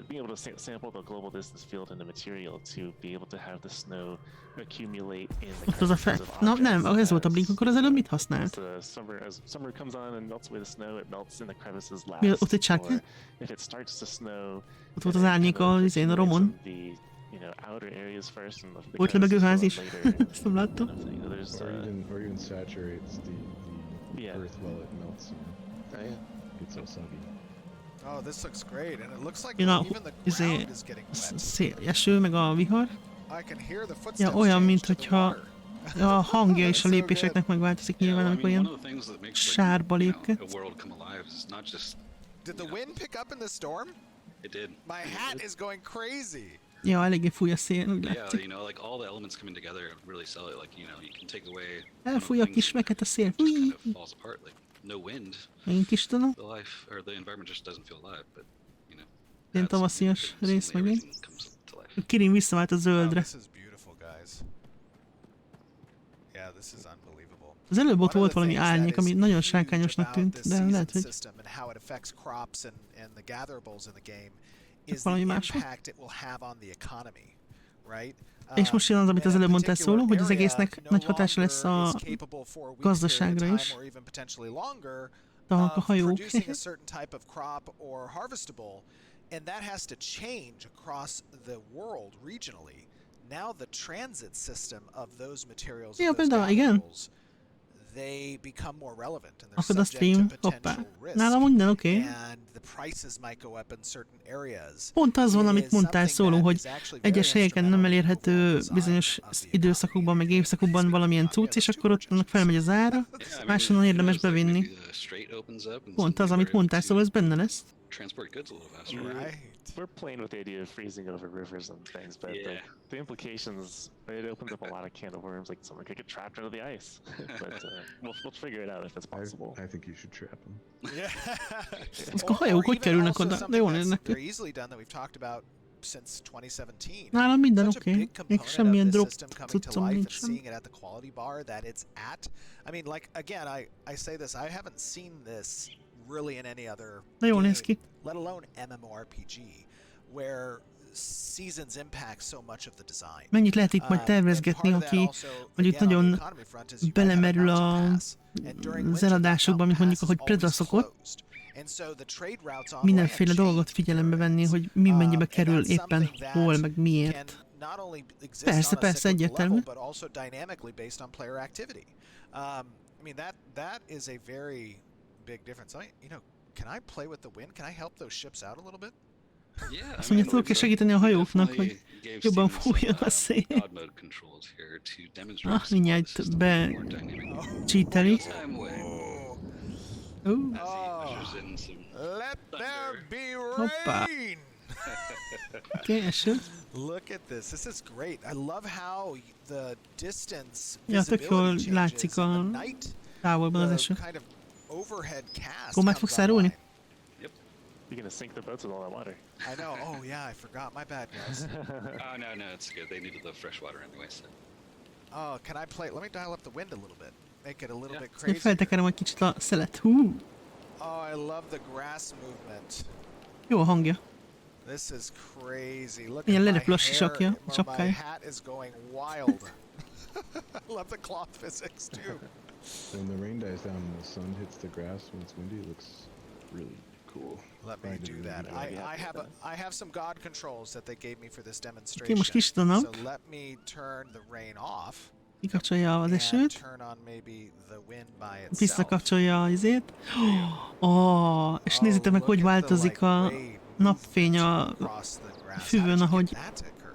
E: being able to sample the global distance field in the material to be able to have the snow accumulate in the
A: Ott az a
E: crevices
A: fe...
E: of
A: Na nem,
E: objects
A: ez volt a blink, akkor az előbb mit használt?
E: as summer comes on and melts away the snow, it melts in the crevices
A: Mi,
E: last.
A: ott egy csák?
E: Or if it starts to snow,
A: Ott volt az árnyék a izén, a romon. Volt lebegőház is. Ezt nem láttam.
F: Or even saturates the earth while it melts. Gets all soggy.
G: Oh, this looks great, and it looks like
A: You know,
G: even the
A: izé,
G: ground is getting wet.
A: eső, meg a vihar.
G: I can hear the footsteps
A: Ja, olyan,
G: change
A: mint
G: to the
A: hogyha
G: water.
A: a hangja és a
G: That's so
A: lépéseknek megváltozik nyilván, amikor ilyen sárba lépkedsz.
G: Did the wind pick up in the storm?
D: It did.
G: My hat is going crazy.
A: Ja, eléggé fúj a szél, úgy
D: Yeah,
A: látszik.
D: you know, like all the elements coming together really sell it. Like, you know, you can take away
A: Elfúj a kis meket a szél.
D: it just kind of falls apart. Like no wind,
A: Megint kis tudom.
D: the life or the environment just doesn't feel alive. But you know,
A: Ilyen
D: add some
A: tavaszias
D: things,
A: rész
D: suddenly
A: megint.
D: everything comes to life.
A: Kirin visszavált a
G: Oh,
A: zöldre.
G: this is beautiful, guys. Yeah, this is unbelievable.
A: Az előbb ott
G: One
A: volt
G: of the
A: valami
G: things that
A: árnyék,
G: is
A: ami nagyon
G: huge
A: sárkányosnak
G: about
A: tűnt,
G: this
A: de
G: season
A: lehet, hogy
G: system and how it affects crops and the gatherables in the game is the
A: valami más volt.
G: impact it will have on the economy, right?
A: És most jön az, amit az
G: And a
A: előbb mondtál
G: particular
A: szóló, hogy az
G: area
A: egésznek
G: no
A: nagy hatása
G: longer
A: lesz a
G: is capable for a week's
A: gazdaságra
G: period of
A: is.
G: time or even potentially longer
A: a
G: of
A: hajók.
G: producing a certain type of crop or harvestable, and that has to change across the world regionally. Now the transit system of those materials,
A: Ja,
G: of those
A: például, igen.
G: gatherables, they become more relevant and they're
A: Akkor a
G: subject
A: stream,
G: to
A: hoppá.
G: potential risk.
A: Nálam minden oké.
G: And the prices might go up in certain areas.
A: Pont az van,
G: It
A: amit
G: is
A: mondtál
G: something
A: szóló,
G: that
A: hogy
G: is actually very
A: egyes helyeken nem
G: instrumental in the
A: elérhető
G: overall
A: bizonyos
G: design of the
A: időszakokban, meg
G: economy.
A: évszakokban
G: Speaking
A: valamilyen
G: of
A: cucc,
G: economy,
A: és
G: there's
A: akkor ott
G: two
A: annak felmegy az ára,
D: Yeah, I mean,
A: máshonnan
D: who
A: érdemes
D: knows, like,
A: bevinni.
D: maybe the strait opens up and
A: Pont az,
D: suddenly
A: amit
D: we're able
A: mondtál,
D: to
A: szóval ez benne lesz.
D: transport goods a little faster.
G: Right.
E: We're playing with the idea of freezing over rivers and things, but
D: Yeah.
E: the implications, it opens up a lot of can of worms. Like someone could get trapped under the ice, but we'll figure it out if it's possible.
F: I think you should trap them.
G: Yeah.
A: Azok a hajók hogy kerülnek oda? De jól érnek ki.
G: Very easily done that we've talked about since 2017.
A: Nálam minden
G: Such a
A: oké.
G: big
A: Még
G: component
A: semmilyen
G: of
A: drop
G: this system coming to
A: cuccom
G: life and
A: nincsen.
G: seeing it at the quality bar that it's at. I mean, like again, I say this, I haven't seen this really in any other
A: De jól
G: game,
A: néz ki.
G: let alone MMORPG, where seasons impact so much of the design.
A: Mennyit lehet itt majd tervezgetni, aki mondjuk nagyon belemerül az eladásokba, mint mondjuk, ahogy Predra szokott, mindenféle dolgot figyelembe venni, hogy mi mennyibe kerül éppen hol, meg miért. Persze, persze, egyértelmű.
G: But also dynamically based on player activity. I mean that is a very big difference. You know, can I play with the wind? Can I help those ships out a little bit?
D: Yeah,
A: Azt mondja, tudok-e segíteni a hajóknak, hogy
D: definitely gave
A: jobban
D: Steven some,
A: fújjon a szél.
D: God mode controls here to demonstrate some
A: mindjárt
D: of the system
A: be-
D: more dynamic.
A: Cheateli.
D: Time way
A: Ó,
D: as he measures in some
G: Let there be
A: Hoppa.
G: rain.
A: oké, eső.
G: Look at this. This is great. I love how the distance
A: Ja, tök jól
G: visibility
A: látszik
G: changes
A: a
G: in the night.
A: távolban az
G: The
A: eső.
G: kind of overhead cast
A: Akkor meg
G: comes
A: fogsz árulni?
G: online.
E: You're gonna sink the boats with all that water.
G: I know. Oh yeah, I forgot. My bad, guys.
D: Oh no, it's good. They needed the fresh water anyway. So
G: Oh, can I play? Let me dial up the wind a little bit. Make it a little
D: Yeah.
G: bit
A: Én
G: crazy.
A: feltekerem egy kicsit a szelet. Hú,
G: Oh, I love the grass movement.
A: jó a hangja.
G: This is crazy. Look
A: Ilyen
G: at my
A: lerepül a
G: hair.
A: sisakja,
G: My
A: sapkája.
G: hat is going wild. I love the cloth physics too.
F: When the rain dies down and the sun hits the grass when it's windy, it looks really cool.
G: Let me
F: Find it
G: do
F: really
G: that.
F: good.
G: I have some God controls that they gave me for this
A: Oké,
G: demonstration.
A: most kisítanom.
G: So let me turn the rain off
A: Kikapcsolja az
G: and
A: esőt.
G: turn on maybe the wind by itself.
A: Visszakapcsolja az izét. Ó, és nézzétek meg, hogy változik a napfény a füvön, ahogy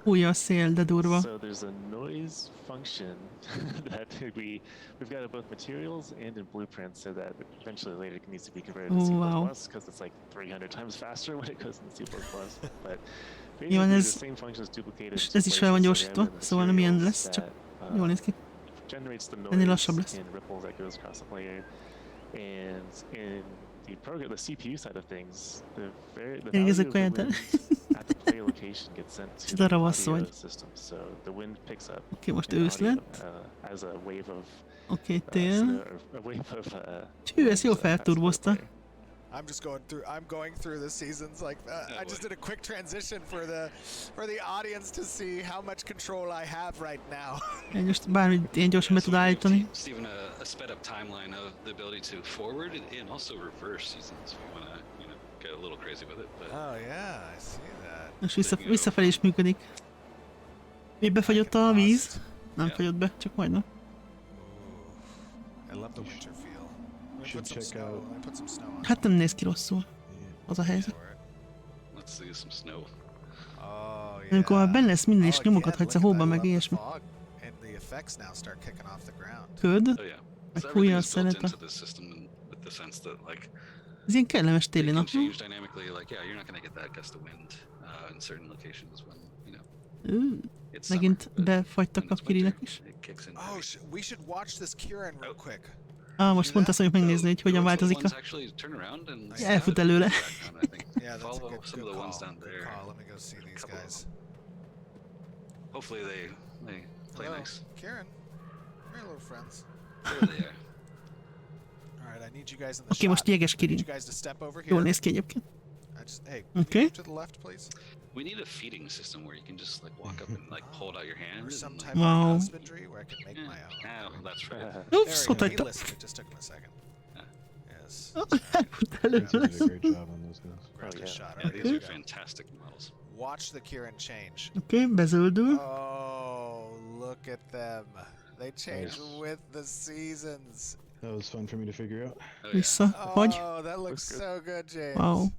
A: fújja a szél, de durva.
E: So there's a noise function that we've got in both materials and in blueprints, so that eventually later it needs to be converted to C++
A: Wow.
E: because it's like 300 times faster when it goes into C++. But
A: Jó,
E: basically
A: ez-
E: the same functions duplicated.
A: és
E: to
A: ez is fel van
E: places
A: gyorsítva,
E: around the
A: szóval nem ilyen
E: materials
A: lesz, csak
E: that,
A: jól néz ki.
E: generates the
A: Ennél
E: noise
A: lassabb lesz.
E: and ripples that goes across the player. And in the CPU side of things, the value
A: Nézzük
E: of the
A: olyat.
E: wind at the play location gets sent to
A: Csoda
E: the
A: ravasz
E: audio
A: vagy.
E: system. So the wind picks up
A: Oké, most
E: an
A: ősz
E: audio,
A: lett.
E: as a wave of
A: Oké,
E: snow,
A: tél.
E: or a wave of
A: Hű, ezt jól
E: wind, passing by the
A: felturbozta.
E: player.
G: I'm going through the seasons like that. I just did a quick transition for the audience to see how much control I have right now.
A: Most bármit ilyen gyorsan be tud állítani.
D: It's even a sped up timeline of the ability to forward and also reverse seasons if you want to, get a little crazy with it. But
G: Oh yeah, I see that.
A: Most visszafelé is működik. Még befagyott a víz? Nem fagyott be, csak majdnem.
G: Ooh, I love the winter feel. Let me
F: should
G: put some
F: check
G: snow.
F: out-
G: Let me put some snow on.
A: Hát nem néz ki rosszul. Az a helyzet.
D: let's see some snow.
G: Oh yeah.
A: Amikor már benne lesz minden, és
G: Oh,
A: nyomokat
G: again,
A: hagysz a
G: look at
A: hóba,
G: that. I
A: meg
G: love
A: ilyesmi.
G: the fog, and the effects now start kicking off the ground.
A: Köd,
D: Oh yeah.
A: meg
D: So
A: fújja a
D: everything is built
A: szenet.
D: into this system with the sense that like
A: Ez ilyen kellemes
D: they
A: téli
D: can
A: nap.
D: change dynamically. Like yeah, you're not going to get that gust of wind in certain locations when it's
A: Megint
D: summer, but
A: befagytak
D: when
A: a
D: it's
A: Kirinek
D: winter,
A: is.
D: it kicks in.
G: Oh,
D: heavy.
G: we should watch this Kieran real quick.
A: Most pont azt mondjuk megnézni, hogy hogyan
D: Those
A: változik
D: ones
A: a...
D: actually turn around and
G: Ja,
A: elfut előle.
D: background, I think.
G: Yeah, that's a
D: Follow
G: good,
D: some
G: good
D: of the ones
G: call.
D: down
G: Good
D: there.
G: call. Let me go see these
D: couple of
G: guys.
D: Hopefully they play
G: Hello,
D: nice.
G: Kieran. Come here, little friends.
D: There they are.
G: All right, I need you guys in the
A: Oké, most
G: shot.
A: jeges
G: I need
A: Kirin.
G: you guys to step over here.
A: Jól néz ki egyébként.
G: Hey,
A: Okay.
G: can you move to the left, please?
D: We need a feeding system where you can just like walk up and like hold out your hand.
G: Or some
D: and,
G: type
D: like,
A: Wow.
G: of husbandry where I can make my own.
D: oh, that's right.
A: Ups,
G: There
A: ott
G: we go. He
A: hagyta.
G: listened. It just took him a second.
D: Yeah.
G: Yes.
A: Elfut
F: You
A: előle.
F: did a great job on those guys.
G: Grab
E: Oh,
G: the
E: yeah.
G: shot.
D: Yeah,
G: All right,
D: these
G: here
D: are
G: we go.
D: fantastic models.
G: Watch the Kieran change.
A: Oké, bezöldül.
G: Oh, look at them. They change
F: Nice.
G: with the seasons.
F: That was fun for me to figure out.
D: Oh, yeah.
A: Vissza. Vagy.
G: Oh, that looks
E: Looks
G: so good, James.
A: Wow.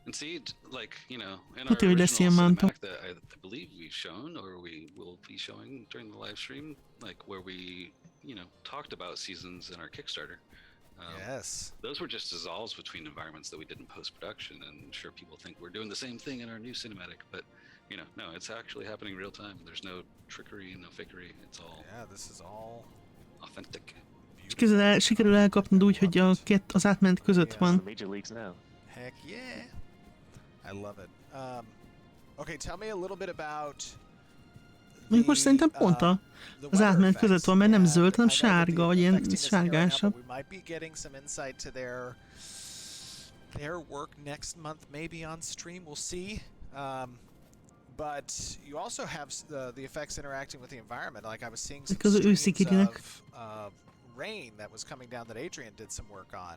D: And see, like, in our
A: Tudja, hogy lesz ilyen
D: original
A: mánta.
D: cinematic that I believe we've shown, or we will be showing during the live stream, like where we, talked about seasons in our Kickstarter.
G: Yes.
D: Those were just dissolves between environments that we did in post-production, and sure people think we're doing the same thing in our new cinematic, but no, it's actually happening real time. There's no trickery, no fakery. It's all
G: Yeah, this is all
D: authentic.
G: beautiful.
A: Sikerül elkapnod úgy, hogy az átmenet között
E: It's
A: van.
E: the major leagues now.
G: Heck yeah. I love it. Okay, tell me a little bit about
A: Mondjuk most szerintem pont
G: the
A: az
G: weather
A: átmenet
G: effects.
A: között van, mert nem
G: And
A: zöld, hanem
G: I know that
A: sárga,
G: the
A: vagy ilyen
G: effects team isn't here right now,
A: sárgásabb.
G: but we might be getting some insight to their work next month, maybe on stream. We'll see. But you also have the effects interacting with the environment. Like I was seeing some
A: Because őszi
G: streams
A: Kirinek.
G: of rain that was coming down that Adrian did some work on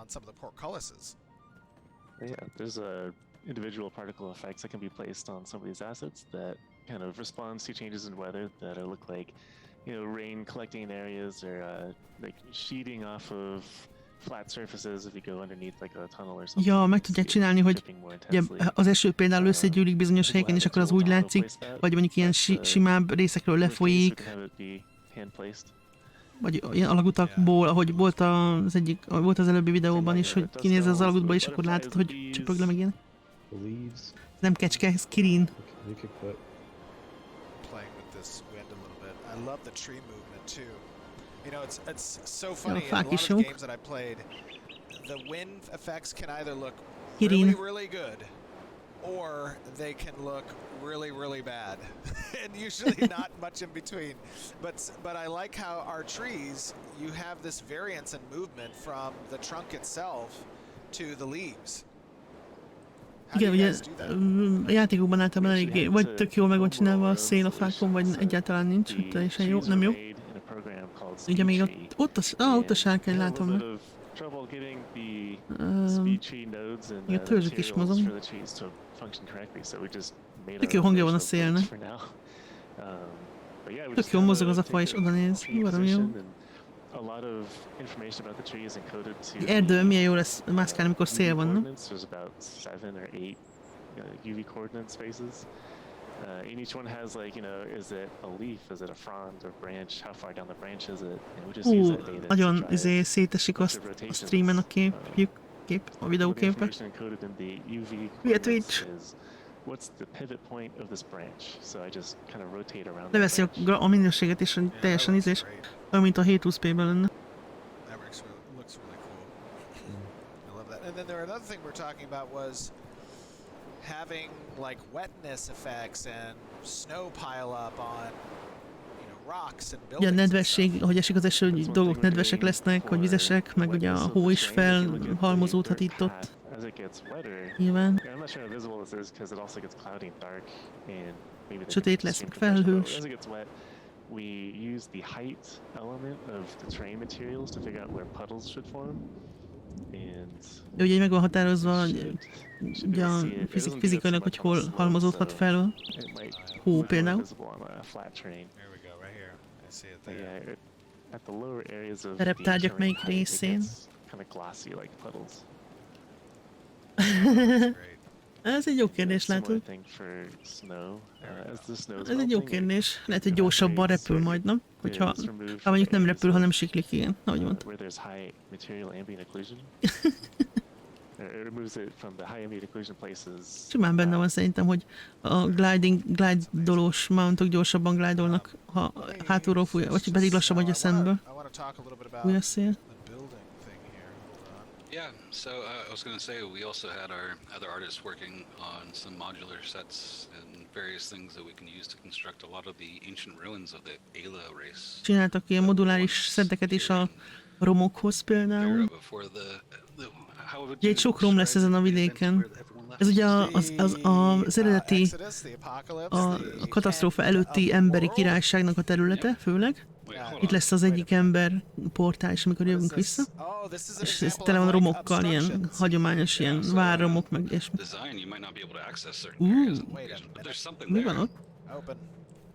G: some of the portcullises.
E: Yeah, there's individual particle effects that can be placed on some of these assets that kind of responds to changes in weather that look like, rain collecting in areas or like sheeting off of flat surfaces if you go underneath like a tunnel or something.
A: Ja, meg tudják csinálni, hogy ugye, az eső például összegyűlik bizonyos helyeken, és akkor az úgy látszik, vagy mondjuk ilyen simább részekről lefolyik, vagy ilyen alagutakból, ahogy volt az előbbi videóban is, hogy kinéz az alagútból, és akkor látod, hogy csöpög le meg ilyen.
F: The leaves.
A: Nem kecske, ez Kirin.
F: They kick butt.
G: Playing with this wind a little bit. I love the tree movement too. It's so funny. In a lot of the games that I played, the wind effects can either look really, really good, or they can look really, really bad, and usually not much in between. But I like how our trees, you have this variance in movement from the trunk itself to the leaves.
A: Igen, ugye a játékokban általában eléggé, vagy tök jól meg van csinálva a szél a fákon, vagy egyáltalán nincs, teljesen jó, nem jó. Ugye még ott a sárkány látom. Igen, törzsök is mozog. Tök jó hangja van a szélnek. Tök jó mozog az a fa, és oda néz. Baromi jó. Erdőn milyen jó lesz mászkálni, amikor szél van, nem?
E: UV coordinate spaces. And each one has like, is it a leaf, is it a frond or branch, how far down the branch is it? And we just use that data
A: nagyon
E: to drive
A: szétesik azt a streamen a a videóképek. Hülye Twitch!
E: What's the pivot point of this branch? So I just kind of rotate around.
A: Leveszi a minőséget, és teljesen olyan, mint a 720p-ben lenne.
G: That looks really cool. and then there another thing we're talking about was having like wetness effects and snow pile up on, you know, rocks and
A: Ugye a
G: buildings. and
A: nedvesség,
G: stuff.
A: ahogy esik az eső, hogy dolgok nedvesek lesznek, vagy vizesek, meg ugye a hó is felhalmozódhat itt-ott.
E: As it gets wetter,
A: Nyilván.
E: I'm not sure how visible this is because it also gets cloudy and dark, and maybe the
A: Sötét lesz, meg felhős.
E: as it gets wet, we use the height element of the terrain materials to figure out where puddles should form. And
A: De ugye meg van határozva,
E: should
A: ugye a fizikailag, hogy hol halmozódhat fel
E: it might
A: hó
E: be
A: például.
E: visible on a flat terrain.
G: Here we go, right here. I see it
E: But
G: there.
E: yeah, at the lower areas of
A: Tereptárgyak
E: the
A: melyik
E: terrain height, it
A: részén?
E: gets kind of glossy like puddles.
G: Great.
A: Ez egy jó kérdés,
E: Similar
A: látod?
E: thing for snow. As the snow is
A: Ez egy jó
E: melting,
A: kérdés. Lehet, hogy gyorsabban repül majd, nem? Hogyha ha mondjuk nem repül, hanem siklik, igen, ahogy mondtam.
E: where there's high material ambient occlusion. It removes it from the high ambient occlusion places.
A: Simán benne van szerintem, hogy a glidolós mountok gyorsabban glidolnak, ha hátulról fúj, vagy pedig lassabban, hogy a szemből
G: I want to talk a little bit about
A: fúj a szél.
G: the building thing here. Hold on.
D: Yeah, so I was going to say we also had our other artists working on some modular sets and various things that we can use to construct a lot of the ancient ruins of the Ayla race.
A: Csináltak ilyen moduláris szedeket is a romokhoz például. Ugye egy sok rom lesz ezen a vidéken. Ez ugye az eredeti,
G: Exodus, the apocalypse,
A: a katasztrófa előtti emberi királyságnak a területe, főleg. Itt lesz az egyik ember portális, amikor jövünk vissza. És ez tele van romokkal, ilyen hagyományos, ilyen várromok, meg ilyesmi. Mi van ott?
G: Open.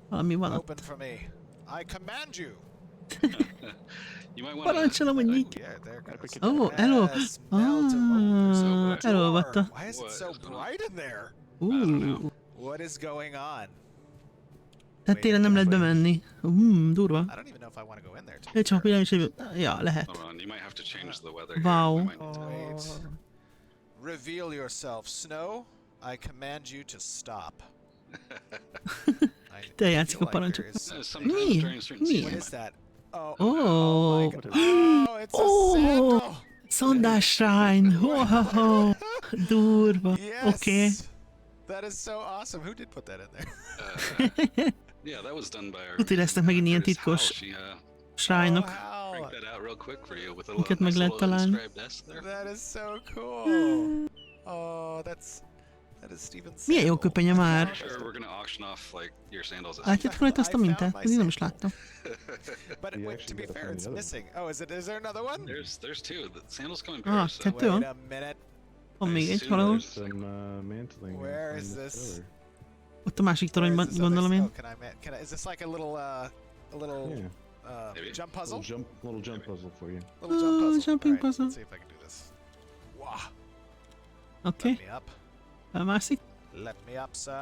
A: Valami van ott.
G: Open for me. I command you.
A: Parancsolom, hogy nyitj!
G: Yeah, there goes.
A: Yes, elolvatta.
G: Why is it so bright in there? What is going on?
A: Tehát télen nem lehet bemenni. Durva.
G: I don't even know if I want to go in there. to be
A: Egy csak
G: fair.
A: pillanat, hogy... Ja, lehet. Wow.
G: Wait. Reveal yourself, Snow. I command you to stop. I
A: Te játszik a
G: feel like
A: parancsok.
G: there is-
A: Mi? Mi?
G: What is that? Oh,
A: Oh,
G: my God. Oh, it's a sandal.
A: Szandás shrine. Durva.
G: Yes.
A: Oké.
G: That is so awesome. Who did put that in there?
D: Yeah, that was done by our
A: Tuti lesznek megint ilyen
D: artist Hal.
A: titkos
D: She
A: shrine-ok.
G: Wow.
D: cranked that out real quick for you with a
A: Minket
D: little,
A: meg
D: nice
A: lehet
D: little
A: találni.
D: inscribed S there.
G: That is so cool. Oh, that is Steven's
A: Milyen jó
G: sandal.
A: köpenye már.
D: Sure, we're gonna auction off like your sandals. as
A: Látjátok rajta azt a mintát? Én nem is láttam.
G: But
F: You
G: wait, to
F: actually
G: be
F: gotta
G: fair,
F: find
G: it's
F: the other
G: missing. Oh, is there another one?
D: There's two. The sandals come in
A: Ah,
D: pairs. So.
A: kettő
G: Wait
A: van?
G: a minute.
A: Van még egy
D: There's
A: valahol.
F: Some mantling.
G: Where
F: on
G: is
F: the
G: this?
F: pillar.
A: Ott a másik
G: Where is
A: toronyban
G: this other
A: gondolom én.
G: Can I? Is this like a little
F: Yeah,
D: Maybe.
G: jump puzzle?
F: little jump puzzle for you.
G: Little jump puzzle.
A: jumping
G: All right,
A: puzzle.
G: Let's see if I can do this. Wow.
A: Oké.
G: Let me up.
A: Elmászik.
G: Let me up, sir.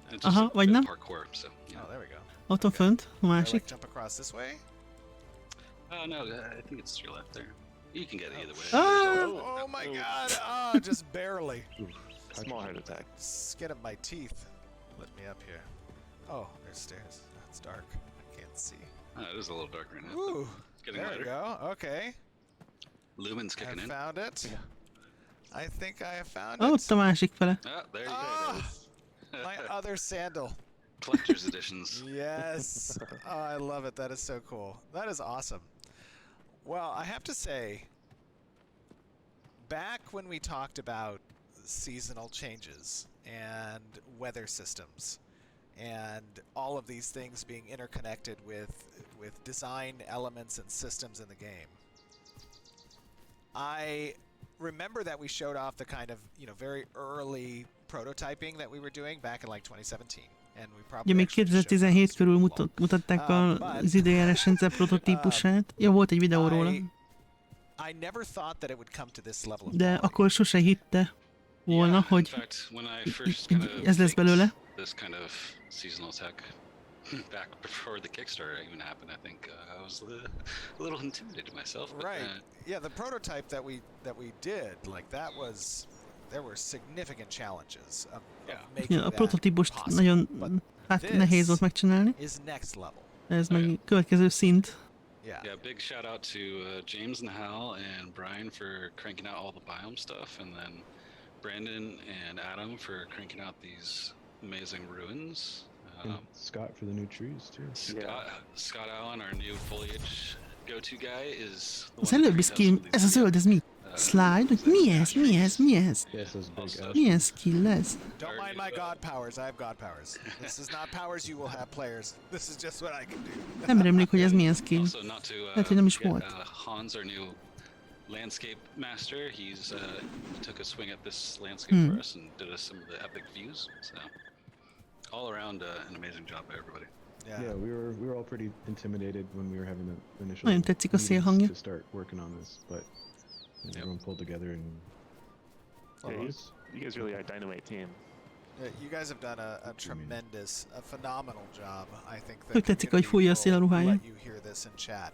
D: And it's
A: Aha,
D: just a
A: vagy
D: bit
A: nem?
D: parkour, so yeah.
G: Oh, there we go.
A: Ott van fönt, a
G: Do I
A: másik.
G: like jump across this way?
D: No, I think it's to your left there. You can get it either way.
G: Oh my God! Oh, just barely.
E: Small heart attack.
G: Skin of my teeth. Let me up here. Oh, there's stairs. It's dark. I can't see.
D: It is a little dark right now. but
G: Ooh,
D: it's getting
G: there we
D: lighter.
G: go. Okay,
D: Lumen's
G: I
D: kicking in.
G: found it. I think I have found
A: Ott
G: it.
A: a másik fele.
D: There you
G: Ah,
D: go.
G: my other sandal.
D: Collector's editions.
G: Yes. Oh, I love it. That is so cool. That is awesome. Well, I have to say, back when we talked about seasonal changes and weather systems and all of these things being interconnected with design elements and systems in the game, I remember that we showed off the kind of, very early prototyping that we were doing back in like 2017. And we
A: Ugye
G: probably
A: még
G: actually showed
A: 2017
G: off
A: körül
G: some long.
A: mutatták az időjárás rendszer prototípusát. Ja, volt egy videó róla.
G: I never thought that it would come to this level of
A: De
G: quality.
A: akkor sose hitte volna,
D: Yeah, in
A: hogy
D: fact, when I first kind of
A: ez lesz belőle.
D: this kind of seasonal tech back before the Kickstarter even happened, I think I was a little intimidated myself. But,
G: Right. Yeah, the prototype that we did, like that was, there were significant challenges of making
A: Ja, a
G: that
A: prototípust
G: possible.
A: nagyon
G: But
A: hát
G: this
A: nehéz volt megcsinálni.
G: is next level.
A: Ez meg következő szint.
G: Yeah.
D: Yeah, big shout out to James and Hal and Brian for cranking out all the biome stuff, and then Brandon and Adam for cranking out these amazing ruins.
F: And Scott for the new trees too.
D: Scott Allen, our new foliage go-to guy, is the
A: Az
D: one
A: előbbi
D: that cleaned
A: skill,
D: up some of
A: ez
D: these
A: a zöld, ez mi? Slide? Vagy mi ez? Mi ez? Mi ez?
F: Yes, those big
D: Also-
F: ash.
A: Milyen skill ez?
G: Don't mind my god powers. I have god powers. This is not powers you will have, players. This is just what I can do.
A: Nem rémlik, hogy ez milyen skill.
D: Also, not to
A: Lehet, hogy nem is
D: forget,
A: volt.
D: Hans, our new landscape master, he's took a swing at this landscape for us and did us some of the epic views. So all around an amazing job by everybody.
F: Yeah, we were all pretty intimidated when we were having the initial
A: Nagyon tetszik a
F: meetings
A: szélhangja.
F: to start working on this, but everyone pulled together and
E: Yeah, you guys really are a dynamite team.
G: You guys have done a tremendous, a phenomenal job. I think
A: Tök tetszik, hogy fújja a szél a ruháján.
G: let you hear this in chat.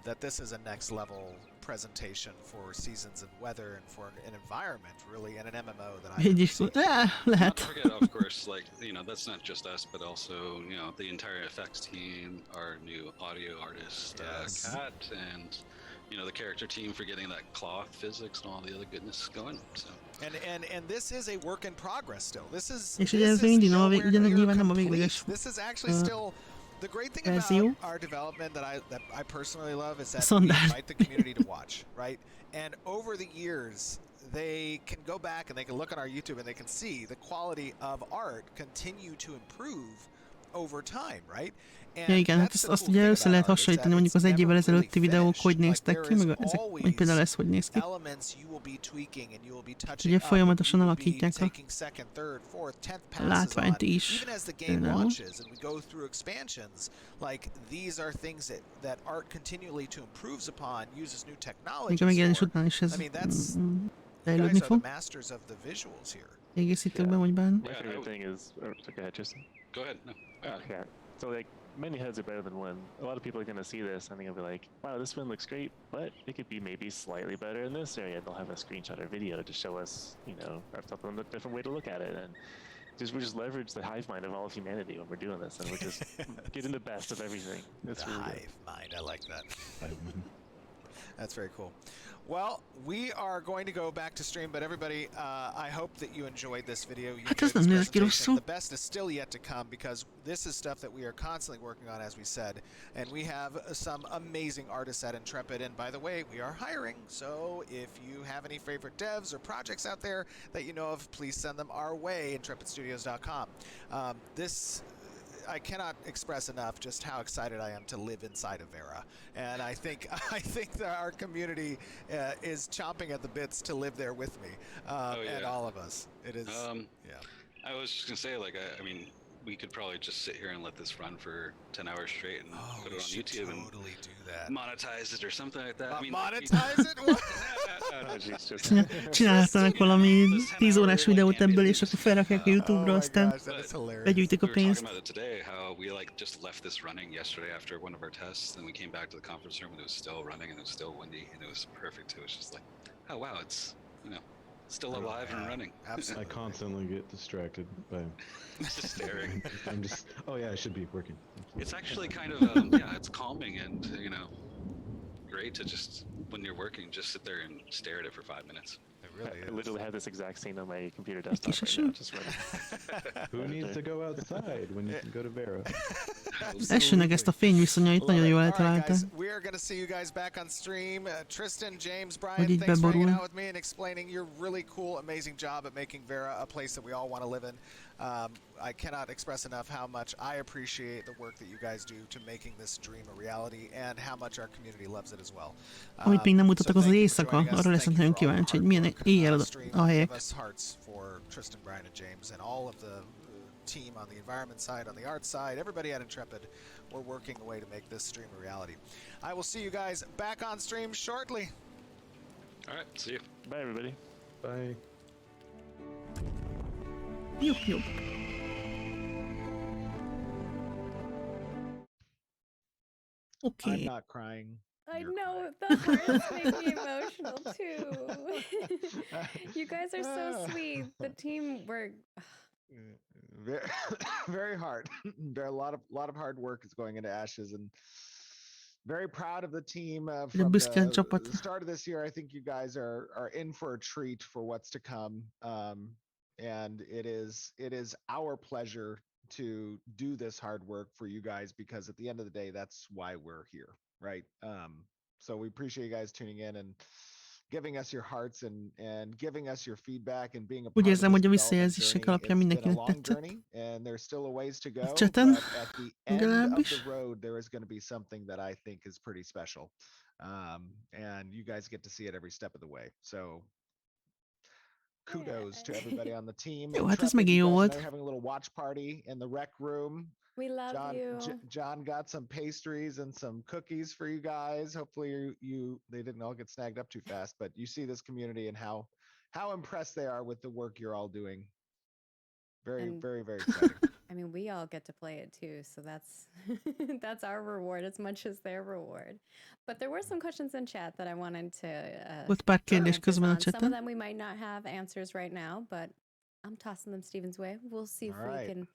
G: That this is a next level presentation for seasons and weather and for an environment, really, and an MMO that I
A: Így is
G: see.
A: lehet.
D: Not to forget, of course, like, that's not just us, but also, the entire effects team, our new audio artist,
G: Yes.
D: Kat, and, the character team for getting that cloth physics and all the other goodness going. So
G: And this is a work in progress still. This is
A: És ugye ez még mindig nem a
G: nowhere
A: ugyanúgy
G: near
A: nyilván nem a
G: complete.
A: végleges
G: This is actually still the great thing about
A: verzió.
G: our development that I personally love is that we
A: Szondás.
G: invite the community to watch, right? And over the years, they can go back and they can look on our YouTube and they can see the quality of art continue to improve over time, right? And
A: Ja igen, hát
G: that's the
A: azt
G: cool
A: ugye
G: thing
A: össze
G: about
A: lehet
G: art is
A: hasonlítani
G: that
A: mondjuk
G: it's
A: az egy évvel
G: never
A: ezelőtti
G: really
A: videók,
G: finished.
A: hogy
G: Like,
A: néztek
G: there
A: ki,
G: is
A: meg ezek,
G: always
A: vagy például ez hogy néz ki.
G: elements you will be tweaking and you will be touching
A: Ugye
G: up,
A: folyamatosan
G: you will be
A: alakítják a
G: taking second, third, fourth, 10th passes
A: látványt
G: on.
A: is.
G: Even as the game
A: Például.
G: launches and we go through expansions, like these are things that art continually to improves upon, uses new
A: Még
G: technologies
A: a megjelenés
G: for.
A: után is ez
G: I mean, that's you
A: fejlődni
G: guys are
A: fog.
G: the masters of the visuals here.
A: Kiegészítőkben vagy bármi.
E: My
D: Yeah,
E: favorite thing is, go ahead, Tristan.
D: go ahead. No.
E: Yeah. So like many heads are better than one. A lot of people are gonna see this and they're gonna be like, wow, this one looks great, but it could be maybe slightly better in this area. They'll have a screenshot or video to show us, or something, a different way to look at it. And we just leverage the hive mind of all of humanity when we're doing this, and we're just getting the best of everything. It's
G: The
E: really good.
G: hive mind, I like that. That's very cool. Well, we are going to go back to stream, but everybody, I hope that you enjoyed this video. You
A: Hát
G: enjoyed
A: ez nem
G: this
A: néz ki
G: presentation.
A: rosszul.
G: The best is still yet to come because this is stuff that we are constantly working on, as we said, and we have some amazing artists at Intrepid. And by the way, we are hiring, so if you have any favorite devs or projects out there that you know of, please send them our way. IntrepidStudios.com. I cannot express enough just how excited I am to live inside of Verra, and I think that our community is chomping at the bits to live there with me, and all of us. It is. Yeah.
D: I was just gonna say, like, I mean, we could probably just sit here and let this run for 10 hours straight and put
G: we
D: it on
G: should
D: YouTube
G: totally do that.
D: and monetize it or something like that. I mean,
G: Monetize it? What?
E: Oh, jeez, Tristan.
A: Csinálhatnak valami 10 órás videót ebből, és akkor felrakják a
G: Oh
A: YouTube-ra,
G: my
A: aztán
G: gosh, that is hilarious.
A: begyűjtik a
D: we were talking
A: pénzt.
D: about it today, how we just left this running yesterday after one of our tests, and we came back to the conference room and it was still running and it was still windy and it was perfect. It was just like, oh wow, it's still alive and running.
G: Absolutely.
F: I constantly get distracted by
D: Just staring.
F: I'm just I should be working.
D: It's actually kind of it's calming and great to just when you're working just sit there and stare at it for 5 minutes.
G: It really
E: I
G: is.
E: literally have this exact scene on my computer desktop
A: kis
E: right now.
A: eső.
E: Just running.
F: Who needs to go outside when you can go to Vera?
A: Az esőnek ezt a fényviszonyait
G: Love
A: nagyon
G: it.
A: jól
G: All right,
A: eltalálták.
G: guys, we are going to see you guys back on stream. Tristan, James, Brian,
A: Hogy így
G: thanks for hanging
A: beborul.
G: out with me and explaining your really cool, amazing job at making Vera a place that we all want to live in. I cannot express enough how much I appreciate the work that you guys do to making this dream a reality and how much our community loves it as well.
A: Amit még nem mutattak, az az
G: thank you for
A: éjszaka.
G: joining us.
A: Arra leszek
G: Thank you
A: nagyon
G: for all the
A: kíváncsi, hogy
G: hard
A: milyen
G: work
A: éjjel
G: on
A: a
G: stream.
A: a helyek.
G: Give us hearts for Tristan, Brian, and James, and all of the team on the environment side, on the art side, everybody at Intrepid. We're working away to make this stream a reality. I will see you guys back on stream shortly.
D: All right, see you.
E: Bye, everybody.
F: Bye.
A: Jobb, jobb.
C: I'm
A: Oké.
C: not crying.
B: I
C: You're
B: know, the hearts make me emotional too. You guys are so sweet. The teamwork.
C: Very, very hard. There are a lot of hard work is going into Ashes, and very proud of the team
A: Ugye
C: from
A: büszke a
C: the
A: csapat.
C: start of this year. I think you guys are in for a treat for what's to come. And it is our pleasure to do this hard work for you guys, because at the end of the day, that's why we're here, right? So we appreciate you guys tuning in and giving us your hearts and giving us your feedback and being a
A: Úgy
C: part of
A: érzem,
C: this
A: hogy a
C: development
A: visszajelzések
C: journey.
A: alapján
C: It's been a
A: mindenkinek
C: long
A: tetszett.
C: journey and there's still a ways to
A: A
C: go,
A: chaten,
C: but at the end of the
A: legalábbis.
C: road, there is going to be something that I think is pretty special. And you guys get to see it every step of the way. So kudos to everybody on the team.
A: Jó, hát ez
C: Intrepid,
A: megint
C: you
A: jó
C: guys, I
A: volt.
C: know you're having a little watch party in the rec room.
B: We love you.
C: John got some pastries and some cookies for you guys. Hopefully they didn't all get snagged up too fast, but you see this community and how impressed they are with the work you're all doing. Very,
B: And-
C: very, very exciting.
B: I mean, we all get to play it too, so that's that's our reward as much as their reward. But there were some questions in chat that I wanted to
A: Volt pár kérdés
B: answers
A: közben a
B: on. Some of
A: chaten.
B: them we might not have answers right now, but I'm tossing them Steven's way. We'll see if
C: All right.
B: we can.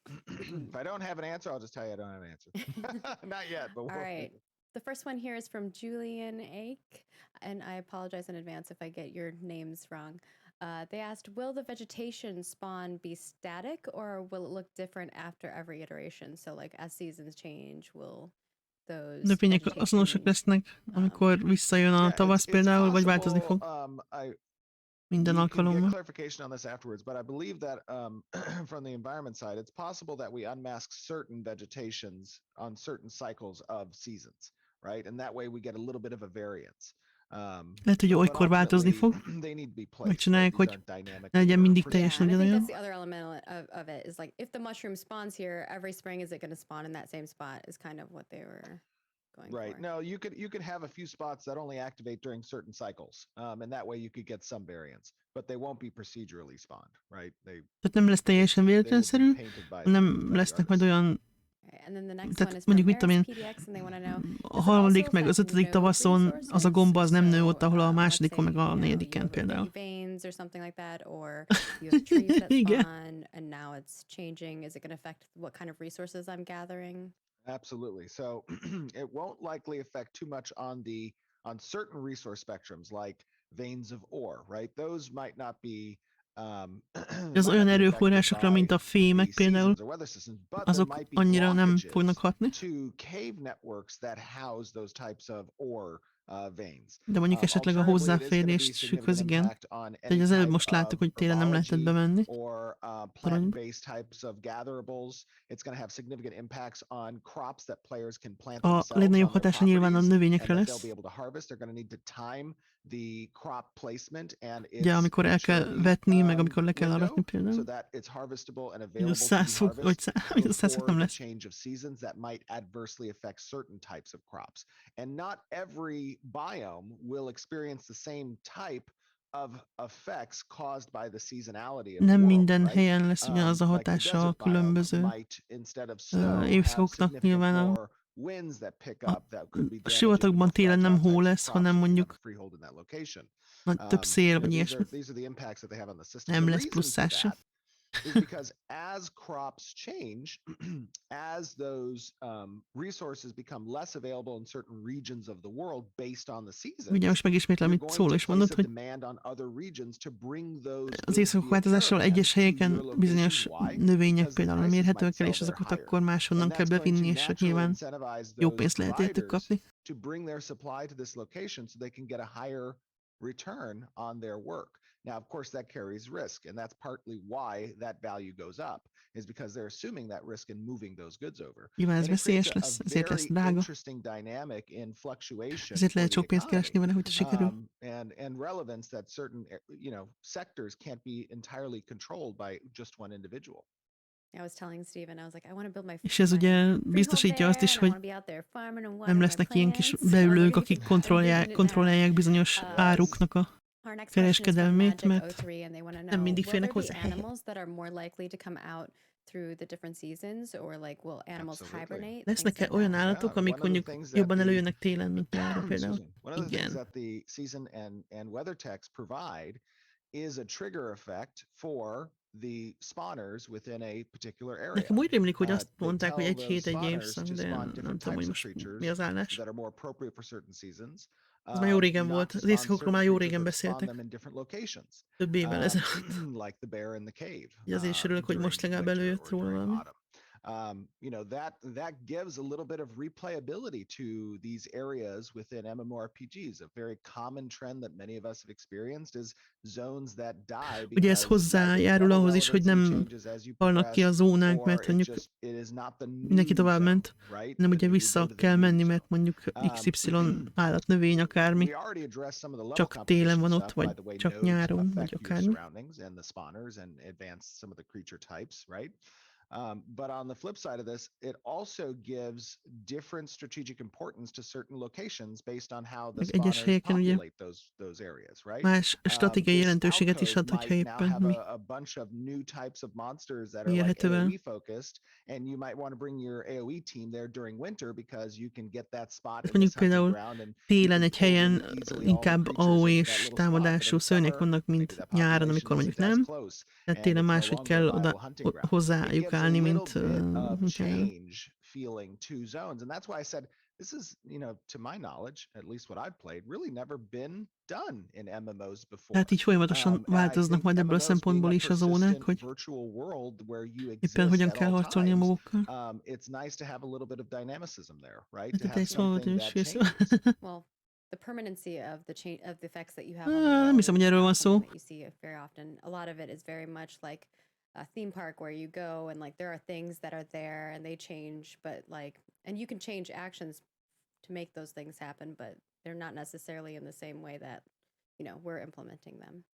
C: If I don't have an answer, I'll just tell you I don't have an answer. Not yet, but
B: All right. The first one here is from Julian Ake, and I apologize in advance if I get your names wrong. They asked, will the vegetation spawn be static or will it look different after every iteration? So like as seasons change, will those
A: Növények
B: vegetation,
A: azonosak lesznek, amikor visszajön a tavasz például, vagy változni fog minden
C: We can get
A: alkalommal.
C: clarification on this afterwards, but I believe that from the environment side, it's possible that we unmask certain vegetations on certain cycles of seasons, right? And that way we get a little bit of a variance.
A: Lehet, hogy olykor változni fog. Megcsinálják, hogy ne legyen mindig teljesen
B: and I think
A: ugyanolyan.
B: that's the other element of it is like if the mushroom spawns here every spring, is it going to spawn in that same spot? Is kind of what they were going
C: Right.
B: for.
C: No, you could have a few spots that only activate during certain cycles, and that way you could get some variance, but they won't be procedurally spawned, right?
A: Tehát nem lesz teljesen
C: they will be
A: véletlenszerű,
C: painted by
A: nem
C: the
A: lesznek majd
C: artist.
A: olyan,
B: Okay, and then the next
A: tehát
B: one is from
A: mondjuk mit tudom én,
B: PDX, and they want to know,
A: a harmadik meg az ötödik tavaszon az a gomba az nem nő ott, ahol a másodikon meg a negyediken például.
B: Veins or something like that, or you have trees that
A: Igen.
B: spawn and now it's changing. Is it going to affect what kind of resources I'm gathering?
C: Absolutely. So it won't likely affect too much on certain resource spectrums like veins of ore, right? Those might not be
A: Az olyan erőforrásokra, mint a fémek például, azok annyira nem fognak hatni.
C: to cave networks that house those types of ore veins.
A: De mondjuk esetleg a hozzáférésükhöz igen. Tehát az előbb most láttuk, hogy télen nem lehetett bemenni.
C: Or plant-based types of gatherables. It's going to have significant impacts on crops that players can plant themselves
A: A legnagyobb
C: on their
A: hatása nyilván a
C: properties,
A: növényekre
C: and that
A: lesz.
C: they'll be able to harvest. They're going to need to time the crop placement and its
A: Ugye, amikor el kell
C: maturity,
A: vetni, meg amikor le kell
C: window,
A: aratni
C: so
A: például.
C: that it's harvestable and available
A: Mínusz
C: to be
A: 100 fok, vagy
C: harvested
A: mínusz 100 fok
C: before
A: nem
C: the
A: lesz.
C: change of seasons that might adversely affect certain types of crops. And not every biome will experience the same type of effects caused by the seasonality of the
A: Nem
C: world,
A: minden
C: right?
A: helyen lesz ugyanaz a
C: Like the
A: hatása a
C: desert biome
A: különböző
C: might, instead of snow, have
A: évszakoknak.
C: significant
A: Nyilván
C: more winds that pick up that could be
A: a
C: damaging
A: sivatagban
C: more
A: télen nem
C: fragile
A: hó
C: types of
A: lesz,
C: crops
A: hanem
C: if you have
A: mondjuk
C: a freehold in that location.
A: nagy több szél, vagy
C: These
A: ilyesmi.
C: are the impacts that they have on the system.
A: Nem
C: The
A: lesz
C: reason
A: plusz
C: for
A: szása.
C: that is because as crops change, as those resources become less available in certain regions of the world based on the seasons,
A: Ugye most megismétlem,
C: you're
A: amit
C: going
A: Szól
C: to
A: is
C: place
A: mondott,
C: a
A: hogy
C: demand on other regions to bring those
A: az
C: goods
A: éjszakok
C: via
A: változással egyes
C: caravan to
A: helyeken
C: your location.
A: bizonyos
C: Why?
A: növények
C: Because the
A: például nem
C: prices
A: érhetők
C: might
A: el,
C: sell
A: és
C: there
A: azokat
C: higher.
A: akkor máshonnan
C: And
A: kell
C: that's going to
A: bevinni, és hát
C: naturally
A: nyilván
C: incentivize
A: jó
C: those
A: pénzt lehet értük
C: providers
A: kapni.
C: to bring their supply to this location so they can get a higher return on their work. Now, of course, that carries risk, and that's partly why that value goes up, is because they're assuming that risk in moving those goods over.
A: Nyilván ez
C: And it creates
A: veszélyes lesz,
C: a
A: ezért lesz
C: very
A: drága.
C: interesting dynamic in fluctuation
A: Ezért
C: for
A: lehet
C: the
A: sok pénzt keresni
C: economy.
A: vele, hogyha sikerül.
C: And relevance that certain sectors can't be entirely controlled by just one individual.
B: I was telling Steven, I was like, I want to build my
A: És ez ugye biztosítja azt is, hogy nem lesznek ilyen kis beülők, akik kontrollálják bizonyos áruknak a kereskedelmét, mert nem mindig férnek hozzá. Lesznek-e olyan állatok, amik mondjuk jobban előjönnek télen, mint nyáron például?
C: One of the things
A: Igen.
C: that the season and weather techs provide is a trigger effect for the spawners within a particular area.
A: Nekem úgy rémlik, hogy azt
C: They
A: mondták, hogy
C: tell
A: egy
C: those
A: hét, egy
C: spawners
A: évszak,
C: to
A: de
C: spawn
A: nem
C: different
A: tudom, hogy
C: types of
A: most mi
C: creatures
A: az állás.
C: that are more appropriate for certain seasons.
A: Ez már jó régen
C: Not
A: volt.
C: to
A: Az
C: spawn
A: éjszakokról
C: certain
A: már jó
C: creatures,
A: régen
C: but to spawn
A: beszéltek.
C: them in different locations.
A: Több évvel ezelőtt.
C: Like the bear in the cave.
A: Ugye azért is örülök, hogy most
C: During
A: legalább
C: winter
A: előjött
C: or
A: róla
C: during
A: valami.
C: autumn. That gives a little bit of replayability to these areas within MMORPGs. A very common trend that many of us have experienced is zones that die
A: Ugye ez
C: because
A: hozzájárul ahhoz is, hogy nem halnak ki a zónák, mert mondjuk mindenki tovább ment, nem ugye vissza kell menni, mert mondjuk XY állatnövény akármi csak télen van ott, vagy csak nyáron, vagy akármi.
C: But on the flip side of this, it also gives different strategic importance to certain locations based on how the spawners populate those areas, right?
A: Más stratégiai jelentőséget is ad, hogyha éppen mi
C: a bunch of new types of monsters that are like AoE focused, and you might want to bring your AoE team there during winter because you can get that spot in this hunting ground, and
A: télen egy helyen inkább AoE-s támadású szörnyek vannak, mint nyáron, amikor mondjuk nem. Tehát télen máshogy kell oda hozzájuk állni, mint
C: feeling to zones. And that's why I said this is, to my knowledge, at least what I've played, really never been done in MMOs before.
A: Tehát így folyamatosan változnak majd ebből a szempontból is a zónák, hogy éppen hogyan kell harcolni a magukkal.
C: It's nice to have a little bit of dynamicism there, right?
A: To have something that changes.
B: Well, the permanency of the effects that you have on the world
A: nem hiszem, hogy erről van szó.
B: that you see very often. A lot of it is very much like a theme park where you go and like there are things that are there and they change, but and you can change actions to make those things happen, but they're not necessarily in the same way that we're implementing them.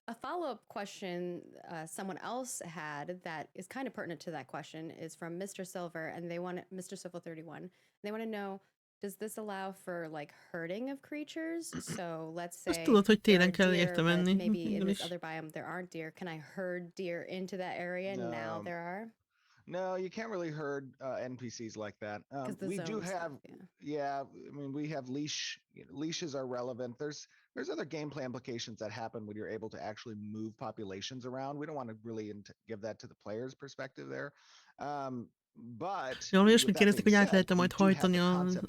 B: A follow-up question someone else had that is kind of pertinent to that question is from Mr. Silver, and Mr. Silver 31. They want to know, does this allow for herding of creatures? So let's say
A: azt tudod, hogy télen kell
B: deer,
A: érte menni.
B: maybe in this other biome there aren't deer. Can I herd deer into that area?
C: No.
B: Now there are?
C: No, you can't really herd NPCs like that. We do have, I mean, we have leashes are relevant. There's other gameplay implications that happen when you're able to actually move populations around. We don't want to really give that to the player's perspective there.
A: Jól olyasmit kérdezték, hogy át lehet-e majd hajtani az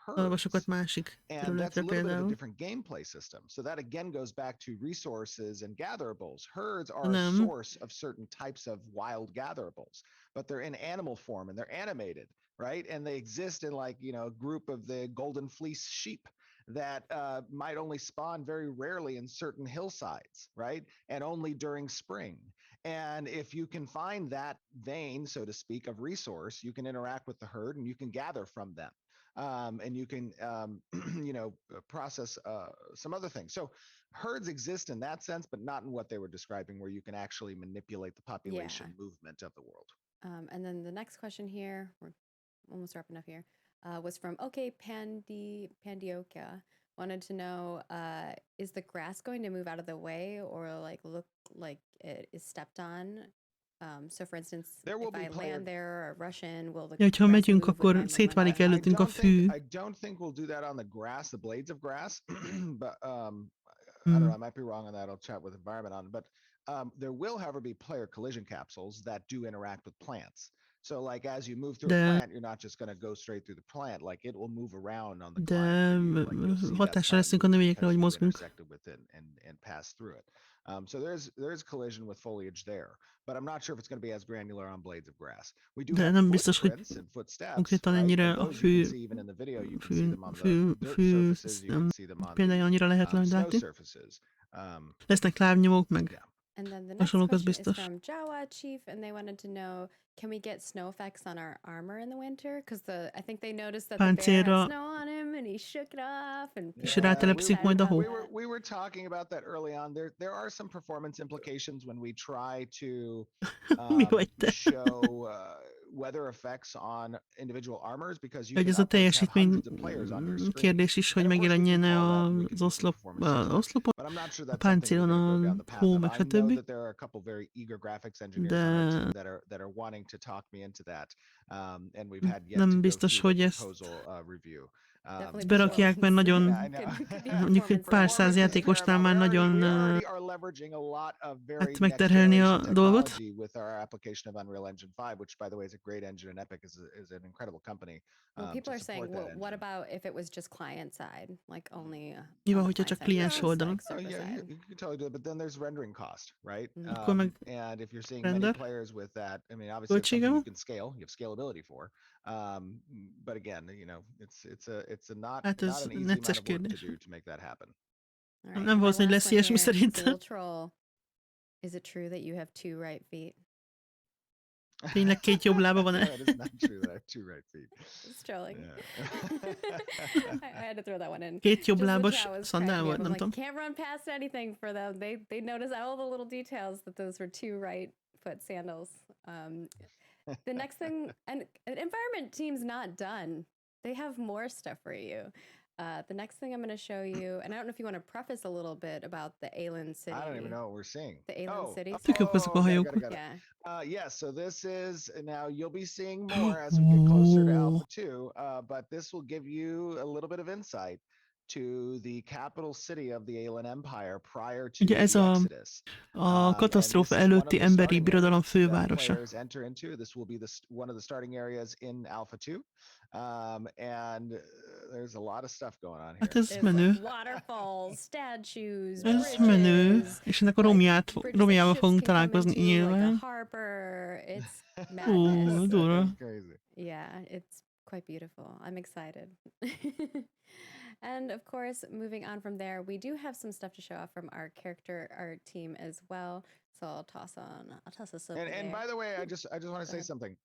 A: olvasokat másik területre például.
C: Different gameplay system. So that again goes back to resources and gatherables. Herds are a source of certain types of wild gatherables, but they're in animal form and they're animated, right? And they exist in a group of the golden fleece sheep that might only spawn very rarely in certain hillsides, right? And only during spring. And if you can find that vein, so to speak, of resource, you can interact with the herd and you can gather from them. And you can, process some other things. So herds exist in that sense, but not in what they were describing, where you can actually manipulate the population movement of the world.
B: And then the next question here, we're almost wrapping up here, was from Pandioka. Wanted to know, is the grass going to move out of the way or look like it is stepped on? So for instance, if I land there or rush in, will the
A: hogyha megyünk, akkor szétválik előttünk a fű.
C: I don't think we'll do that on the grass, the blades of grass, but I don't know, I might be wrong on that. I'll chat with environment on it, but there will, however, be player collision capsules that do interact with plants. So as you move through a plant, you're not just going to go straight through the plant. It will move around on the
A: de hatással leszünk a növényekre, hogy mozgunk.
C: And pass through it. So there's collision with foliage there, but I'm not sure if it's going to be as granular on blades of grass. We do have footprints and footsteps.
A: Konkrétan ennyire a fű például annyira lehet látni. Lesznek lábnyomok, meg
B: And then the next question is from Jawa Chief, and they wanted to know, can we get snow effects on our armor in the winter? Because I think they noticed that the bear had snow on him, and he shook it off. And
C: we were talking about that early on. There are some performance implications when we try to show weather effects on individual armors, because you
A: ez a teljesítmény kérdés is, hogy megjelenjen az oszlopon, a páncélon a hó, meg stb. De nem biztos, hogy ezt
B: Definitely
A: berakják, mert
B: performance.
A: nagyon,
C: Yeah, I know.
B: Could be
A: mondjuk egy
B: performance
A: pár
B: related.
A: száz játékosnál már nagyon
C: We already are leveraging a lot of very
A: hát
C: next
A: megterhelni
C: generation
A: a dolgot.
C: technology with our application of Unreal Engine 5, which by the way is a great engine, and Epic is an incredible company.
B: Well, people
C: To
B: are saying,
C: support that
B: well, what
C: engine.
B: about if it was just client side, like only
A: Mi van,
B: on the
A: hogyha
B: client
A: csak
B: side
A: kliens
B: versus
A: oldalon?
B: like
C: Oh
B: server
C: yeah,
B: side?
C: you can totally do it, but then there's rendering cost, right?
A: Akkor meg
C: And if you're seeing many
A: render
C: players with that, I mean, obviously it's
A: költsége
C: something you
A: van?
C: can scale. You have scalability for. But again, you know, it's a not
A: Hát
C: not
A: ez
C: an easy amount
A: necces
C: of work to
A: kérdés.
C: do to make that happen.
B: All right.
A: Nem
B: And my
A: valószínű, hogy
B: last
A: lesz
B: one
A: ilyesmi
B: here,
A: szerintem.
B: Cool Troll. Is it true that you have 2 right feet?
A: Tényleg 2 jobb lába van-e?
C: No, it is not true that I have 2 right feet.
B: It's trolling.
C: Yeah.
B: I had to throw that one in.
A: 2 jobb
B: Just the
A: lábas
B: chat was
A: szandál
B: cracking me
A: volt,
B: up. I'm
A: nem
B: like,
A: tudom.
B: can't run past anything for them. They notice all the little details that those were 2 right foot sandals. The next thing, and environment team's not done. They have more stuff for you. The next thing I'm going to show you, and I don't know if you want to preface a little bit about the Aelin City.
C: I don't even know what we're seeing.
B: The Aelin City.
A: Tükök azok a
C: got
A: hajók.
C: it, got it.
B: Yeah.
C: Yeah, so this is, now you'll be seeing more as we get closer to Alpha 2, but this will give you a little bit of insight to the capital city of the Aelin Empire prior to
A: Ugye ez
C: the
A: a,
C: Exodus.
A: a katasztrófa előtti emberi birodalom fővárosa.
C: Enter into. This will be one of the starting areas in Alpha 2. And there's a lot of stuff going on here.
A: Hát ez
B: It's
A: menő.
B: like waterfalls, statues,
A: Ez menő.
B: bridges,
A: És ennek a
B: bridges
A: romjával
B: that
A: fogunk
B: ships can come
A: találkozni
B: into, like a
A: nyilván.
B: harbor. It's madness.
A: durva.
C: That's crazy.
B: Yeah, it's quite beautiful. I'm excited. And of course, moving on from there, we do have some stuff to show off from our character art team as well. So I'll toss us over
C: And by the way, I just want to say something.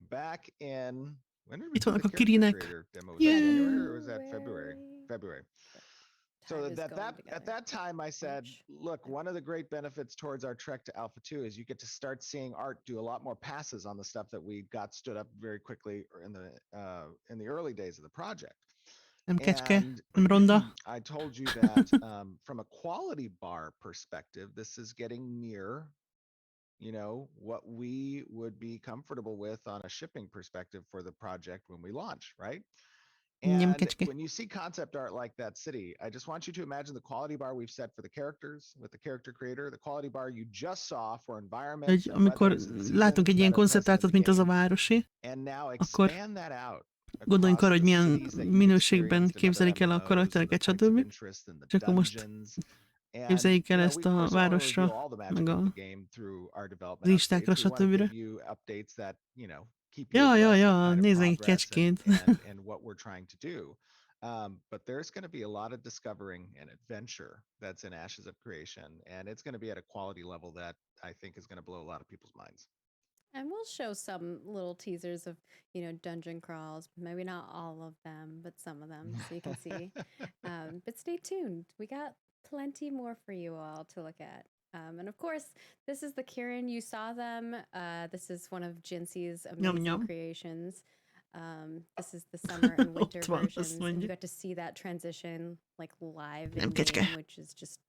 C: Back in, when did we
A: Itt
C: do
A: vannak
C: the
A: a
C: character
A: Kirinek.
C: creator demo? Was that January or was that
B: February.
C: February. So
B: Time is
C: at
B: going together.
C: that time I said,
B: March.
C: look, one of the great benefits towards our trek to Alpha 2 is you get to start seeing art do a lot more passes on the stuff that we got stood up very quickly in the early days of the project.
A: Nem kecske,
C: And
A: nem ronda.
C: I told you that from a quality bar perspective, this is getting near, you know, what we would be comfortable with on a shipping perspective for the project when we launch, right? And when you see concept art like that city, I just want you to imagine the quality bar we've set for the characters with the character creator, the quality bar you just saw for environments.
A: Amikor látunk egy ilyen konceptártot, mint az a városi, akkor gondoljunk arra, hogy milyen minőségben képzelik el a karaktereket, stb. És akkor most képzeljük el ezt a városra, meg a listákra, stb. Ja, nézd egy kecskét.
C: And what we're trying to do. But there's going to be a lot of discovering and adventure that's in Ashes of Creation, and it's going to be at a quality level that I think is going to blow a lot of people's minds.
B: And we'll show some little teasers of, you know, dungeon crawls, maybe not all of them, but some of them, so you can see. But stay tuned. We got plenty more for you all to look at. And of course, this is the Kieran. You saw them. This is one of Jincy's amazing creations. This is the summer and winter versions. And you got to see that transition like live in game, which is just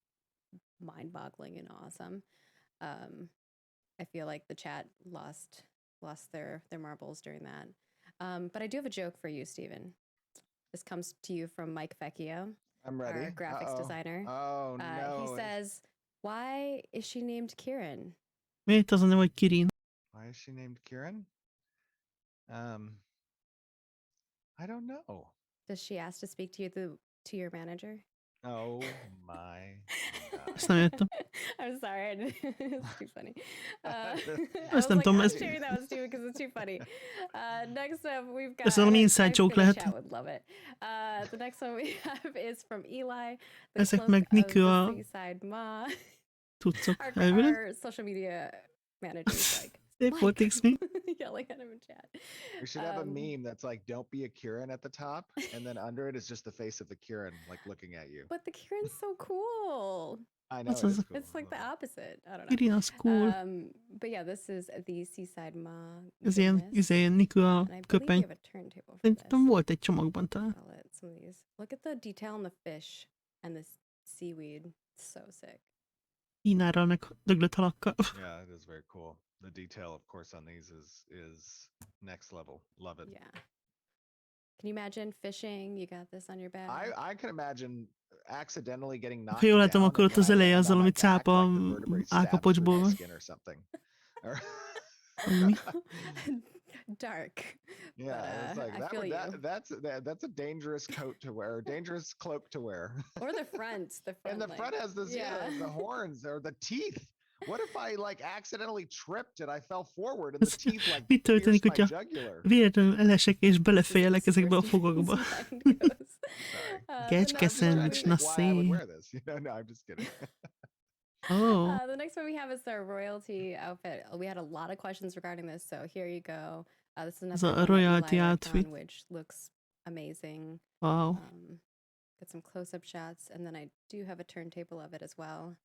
B: mind-boggling and awesome. I feel like the chat lost their marbles during that. But I do have a joke for you, Stephen. This comes to you from Mike Vecchio,
C: I'm ready.
B: our graphics designer.
C: Oh no!
B: He says, "Why is she named Kieran?"
A: Miért az a neve, hogy Kirin?
C: Why is she named Kieran? I don't know.
B: Does she ask to speak to you to your manager?
C: Oh my God.
A: Ezt nem értem.
B: I'm sorry. It's too funny.
A: Ezt nem tudom.
B: I'm sharing that with Stephen because it's too funny. Next up, we've got...
A: Ez valami inside joke lehet.
B: The chat would love it. The next one we have is from Eli.
A: Ezek meg Nikő a cuccok.
B: Our social media manager is like,
A: Szép volt, X-Mi.
B: yelling at him in chat.
C: We should have a meme that's like, don't be a Kieran at the top, and then under it is just the face of the Kieran, like looking at you.
B: But the Kieran's so cool.
C: I know, cool.
B: It's like the opposite. I don't know.
A: Kieran, cool.
B: But yeah, this is the Seaside Ma.
A: Ez ilyen Nikő a köpeny. Szerintem volt egy csomagban talán.
B: Some of these. Look at the detail on the fish and the seaweed. It's so sick.
A: Kínárral meg döglött halakkal.
C: Yeah, it is very cool. The detail, of course, on these is next level. Love it.
B: Yeah. Can you imagine fishing? You got this on your back.
C: I can imagine accidentally getting
A: Ha
C: knocked
A: jól
C: down
A: látom, akkor
C: and
A: ott
C: when
A: az
C: I
A: eleje
C: land
A: azzal,
C: on my
A: ami
C: back,
A: cápa
C: like the vertebrae stab through
A: állkapocsból
C: my
A: van.
C: skin or something. Or-
A: Hogy mi?
B: Dark.
C: Yeah,
B: But,
C: it's like
B: I
C: that.
B: feel you.
C: That's a dangerous coat to wear, a dangerous cloak to wear.
B: Or the front. The front.
C: And the
B: like,
C: front has this,
B: yeah.
C: the horns or the teeth. What if I like accidentally tripped and I fell forward and the teeth like
A: Mi történik,
C: pierced my
A: hogyha
C: jugular?
A: véletlenül elesek és
B: This is
A: belefejelek
B: where
A: ezekbe a
B: Steven's
A: fogakba?
B: mind goes.
C: Sorry.
B: The
A: Kecske
B: next one
C: Trying to
A: szendvics,
B: we-
A: na
C: think why I would
A: szép.
C: wear this. No, I'm just kidding.
A: Oh,
B: The next one we have is their royalty outfit. We had a lot of questions regarding this, so here you go. This is
A: ez
B: another
A: a
B: one that we
A: royalty
B: live
A: outfit.
B: on, which looks amazing.
A: Wow.
B: Got some close-up shots, and then I do have a turntable of it as well.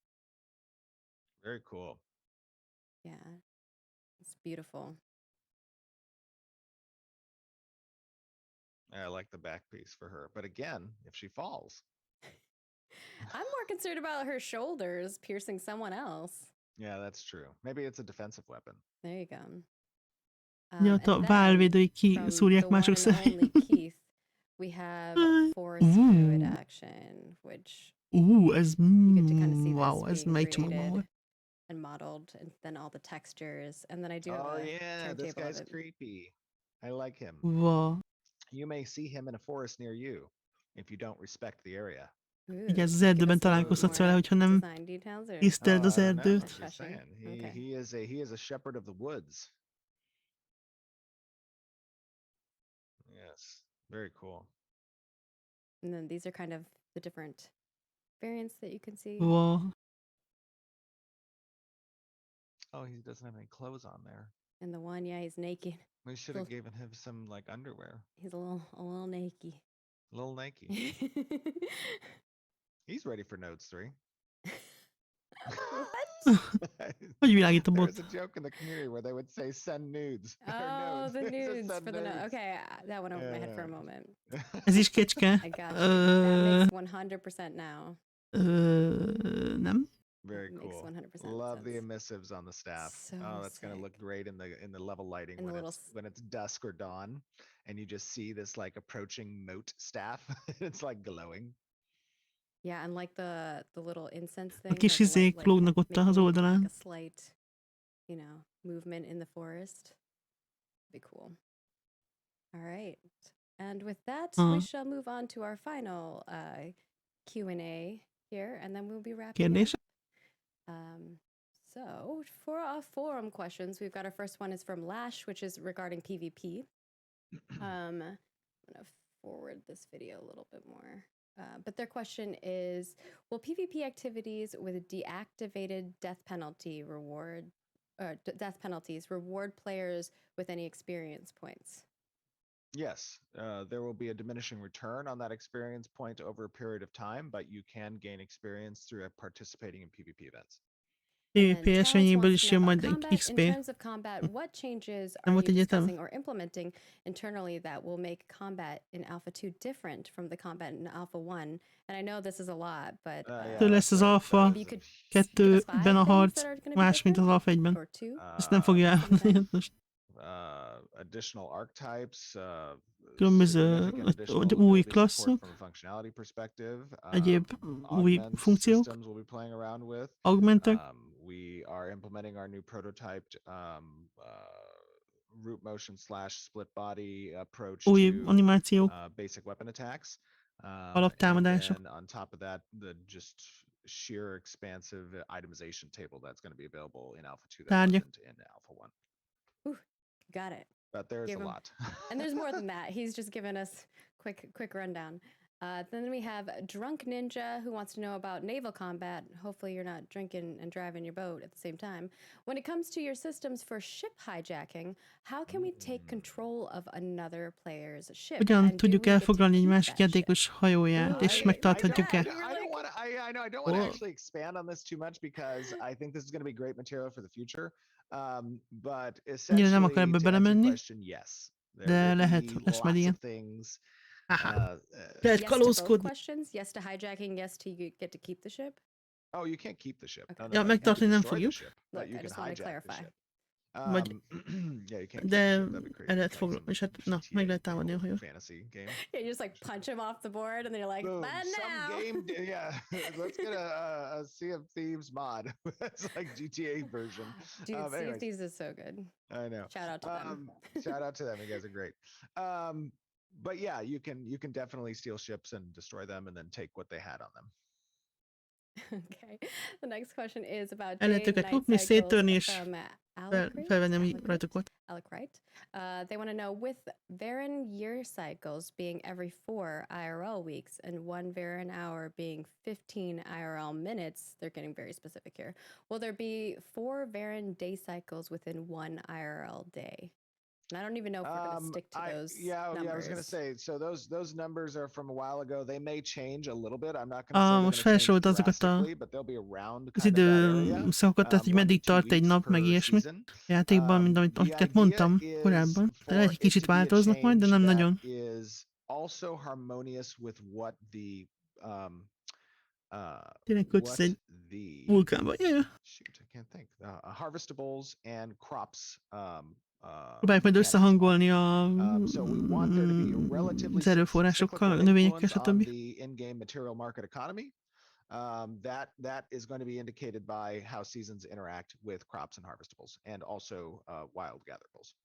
C: Very cool.
B: Yeah, it's beautiful.
C: I like the back piece for her. But again, if she falls.
B: I'm more concerned about her shoulders piercing someone else.
C: Yeah, that's true. Maybe it's a defensive weapon.
B: There you go.
A: Ja,
B: And
A: ott a
B: then
A: válvédői
B: from
A: szúrják
B: the one
A: mások
B: and only
A: szemét.
B: Keith, we have
A: Aj.
B: forest druid action, which
A: Ez...
B: you get to kind of see
A: Wow,
B: this
A: ez
B: being
A: melyik csomagban
B: created
A: volt?
B: and modeled, and then all the textures. And then I do have
C: Oh
B: a
C: yeah, this
B: turntable
C: guy's
B: of it.
C: creepy. I like him.
A: Wow.
C: You may see him in a forest near you if you don't respect the area.
A: Igen, az
B: Give
A: erdőben
B: us a little
A: találkozhatsz vele,
B: more
A: hogyha nem
B: design details, or-
A: tiszteld az
C: I don't know.
A: erdőt.
C: Just
B: Shushing.
C: saying.
B: Okay.
C: He is a shepherd of the woods. Yes, very cool.
B: And then these are kind of the different variants that you can see.
A: Wow.
C: Oh, he doesn't have any clothes on there.
B: And the one, yeah, he's naked.
C: We should have
B: Little-
C: given him some like underwear.
B: He's a little naked.
C: Little Nike. He's ready for Nodes 3.
B: What?
A: Hogy világít a
C: There
A: bot?
C: was a joke in the community where they would say send nudes. or
B: Oh,
C: nodes.
B: the
C: They said
B: nudes
C: send
B: for the no.
C: nudes.
B: Okay, that went over my head for a
C: Yeah.
B: moment.
A: Ez is kecske?
B: I got you. That
A: Ö,
B: makes 100% now.
A: Nem?
C: Very
B: Makes
C: cool.
B: 100%
C: Love the
B: sense.
C: emissives on the staff.
B: So
C: Oh, that's gonna look
B: sick.
C: great in the level lighting
B: And the
C: when
B: little
C: it's when it's dusk or dawn, and you just see this like approaching moat staff. It's like glowing.
B: Yeah, and like the little incense
A: A
B: thing.
A: kis izék lógnak ott az
B: making
A: oldalán.
B: like a slight, movement in the forest. Be cool. All right. And with that, we shall move on to our final Q&A here, and then we'll be wrapping up.
A: Kérdés?
B: So for our forum questions, we've got our first one is from Lash, which is regarding PvP. I'm going to forward this video a little bit more. But their question is, will PvP activities with deactivated death penalties reward players with any experience points?
C: Yes, there will be a diminishing return on that experience point over a period of time, but you can gain experience through participating in PvP events.
A: PvP eseményéből is jön majd
B: In
A: XP.
B: terms of combat, what changes
A: Nem
B: are
A: volt
B: you
A: egyetem?
B: discussing or implementing internally that will make combat in Alpha 2 different from the combat in Alpha 1? And I know this is a lot, but
A: Től lesz az Alpha
B: maybe you could give us 5
A: 2-ben a
B: things
A: harc,
B: that are gonna be
A: más, mint az
B: different?
A: Alpha 1-ben.
B: Or 2?
A: Ezt nem fogja elmondani. Most
C: Additional archetypes,
A: Különböző
C: significant additional
A: új
C: ability support
A: klasszok,
C: from a functionality perspective.
A: egyéb új
C: Augment
A: funkciók,
C: systems we'll be playing around with.
A: augmentek.
C: We are implementing our new prototyped root motion / split body approach
A: Új
C: to
A: animációk,
C: basic weapon attacks.
A: alaptámadások.
C: And then on top of that, the just sheer expansive itemization table that's going to be available in Alpha 2 that
A: Tárgyak.
C: wasn't in Alpha 1.
B: Got it.
C: But there's
B: Give
C: a
B: him-
C: lot.
B: And there's more than that. He's just given us quick rundown. Then we have Drunk Ninja, who wants to know about naval combat. Hopefully you're not drinking and driving your boat at the same time. When it comes to your systems for ship hijacking, how can we take control of another player's ship?
A: Hogyan
B: And do
A: tudjuk
B: we get to
A: elfoglalni egy
B: keep
A: másik
B: that ship?
A: játékos hajóját, és megtarthatjuk-e?
C: I know I don't want to
A: Oh.
C: actually expand on this too much because I think this is going to be great material for the future. But essentially,
A: nem akar
C: to
A: ebbe
C: answer your
A: belemenni,
C: question, yes. There
A: de
C: will
A: lehet,
C: be
A: lesz majd
C: lots
A: ilyen.
C: of things.
A: Haha.
C: Uh,
A: Lehet
B: Yes to both
A: kalózkodni.
B: questions. Yes to hijacking. Yes to you get to keep the ship.
C: Oh, you can't keep the ship.
B: Okay.
C: No,
A: Ja,
C: you can't
A: megtartani nem
C: destroy the
A: fogjuk.
C: ship,
B: Look,
C: but you
B: I
C: can
B: just wanna
C: hijack the
B: clarify.
C: ship.
A: Vagy,
C: Yeah, you can't keep
A: de
C: the ship. That'd be crazy.
A: el lehet
C: Like
A: foglalni,
C: some
A: és hát na,
C: GTA
A: meg lehet
C: type
A: támadni a hajót.
C: fantasy game.
B: Yeah, you just like punch him off the board and then you're like,
C: Boom!
B: "Bad
C: Some
B: now."
C: game, yeah. Let's get a Sea of Thieves mod. It's like GTA version.
B: Dude, Sea of
C: Anyways,
B: Thieves is so good.
C: I know.
B: Shout out to them.
C: Shout out to them. You guys are great. But yeah, you can definitely steal ships and destroy them, and then take what they had on them.
B: Okay. The next question is about
A: El lehet őket
B: day-night
A: lopni,
B: cycles
A: széttörni, és
B: from
A: felvenni, ami rajtuk volt.
B: Alec. They want to know, with Varan year cycles being every 4 IRL weeks and 1 Varan hour being 15 IRL minutes, they're getting very specific here. Will there be 4 Varan day cycles within 1 IRL day? And I don't even know if we're going to stick to those numbers.
C: I was going to say, so those numbers are from a while ago. They may change a little bit. I'm not going to say
A: Most
C: they're going to
A: felsorolt
C: change
A: azokat
C: drastically, but they'll be around
A: az
C: kind of that area.
A: időszakokat, tehát hogy
C: 1 to
A: meddig
C: 2
A: tart egy
C: weeks
A: nap, meg
C: per
A: ilyesmi
C: season.
A: játékban, mint
C: The
A: amiket
C: idea
A: mondtam
C: is
A: korábban.
C: for
A: Lehet, egy
C: it
A: kicsit
C: to be a
A: változnak majd, de
C: change
A: nem
C: that
A: nagyon.
C: is also harmonious with what the
A: Tényleg költsz egy vulkánba. Yeah.
C: shoot, I can't think. Harvestables and crops.
A: Próbáljuk majd összehangolni
C: So we want there to be a relatively
A: az erőforrásokkal, a
C: cyclical
A: növényekkel,
C: influence on
A: stb.
C: the in-game material market economy. That is going to be indicated by how seasons interact with crops and harvestables, and also wild gatherables.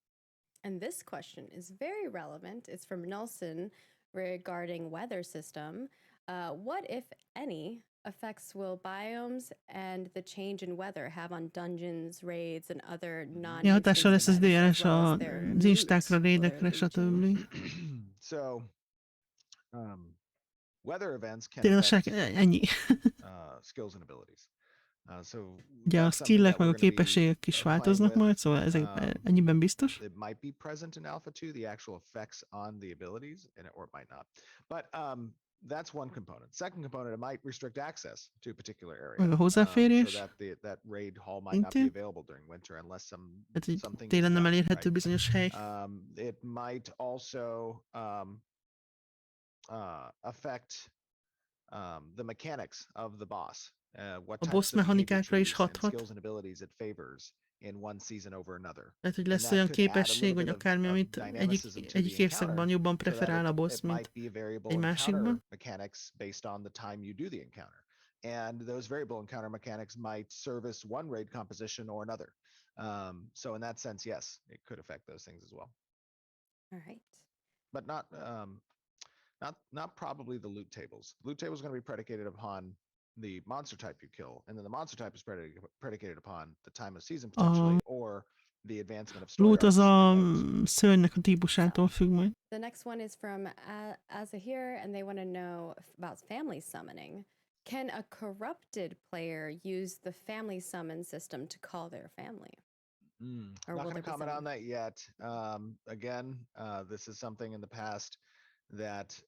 B: And this question is very relevant. It's from Nelson regarding weather system. What, if any, effects will biomes and the change in weather have on dungeons, raids, and other non-instance
A: Ja, hatással lesz az
B: events,
A: időjárás
B: as well as their
A: az instákra,
B: loot or
A: raidekre,
B: their
A: stb.
C: So, weather events can
A: Tényleg
C: affect
A: ennyi.
C: skills and abilities. So
A: Ugye a
C: that's something
A: skillek
C: that
A: meg
C: we're
A: a
C: going to be
A: képességek is
C: playing
A: változnak
C: with.
A: majd, szóval ezek ennyiben biztos.
C: It might be present in Alpha 2, the actual effects on the abilities, or it might not. But that's one component. Second component, it might restrict access to a particular area.
A: Meg a
C: So
A: hozzáférés.
C: that raid hall might not be
A: Szintén.
C: available during winter unless something is
A: Télen nem
C: done,
A: elérhető
C: right?
A: bizonyos hely.
C: It might also affect the mechanics of the boss. What
A: A
C: types
A: boss
C: of behavior
A: mechanikákra is
C: trees and
A: hathat.
C: skills and abilities it favors in one season over another.
A: Lehet, hogy
C: And
A: lesz
C: that
A: olyan
C: could add a
A: képesség,
C: little
A: vagy
C: bit
A: akármi,
C: of
A: amit
C: dynamicism to
A: egyik
C: the
A: évszakban
C: encounter,
A: jobban
C: so that
A: preferál a boss,
C: it
A: mint
C: might be a variable
A: egy
C: encounter
A: másikban.
C: mechanics based on the time you do the encounter. And those variable encounter mechanics might service one raid composition or another. So in that sense, yes, it could affect those things as well.
B: All right.
C: But not probably the loot tables. Loot tables are going to be predicated upon the monster type you kill, and then the monster type is predicated upon the time of season potentially, or the advancement of story
A: Loot az
C: arcs
A: a
C: and modes.
A: szörnynek a típusától függ majd.
B: The next one is from Azahir, and they want to know about family summoning. Can a corrupted player use the family summon system to call their family?
C: Not going to comment on that yet. Again, this is something in the past that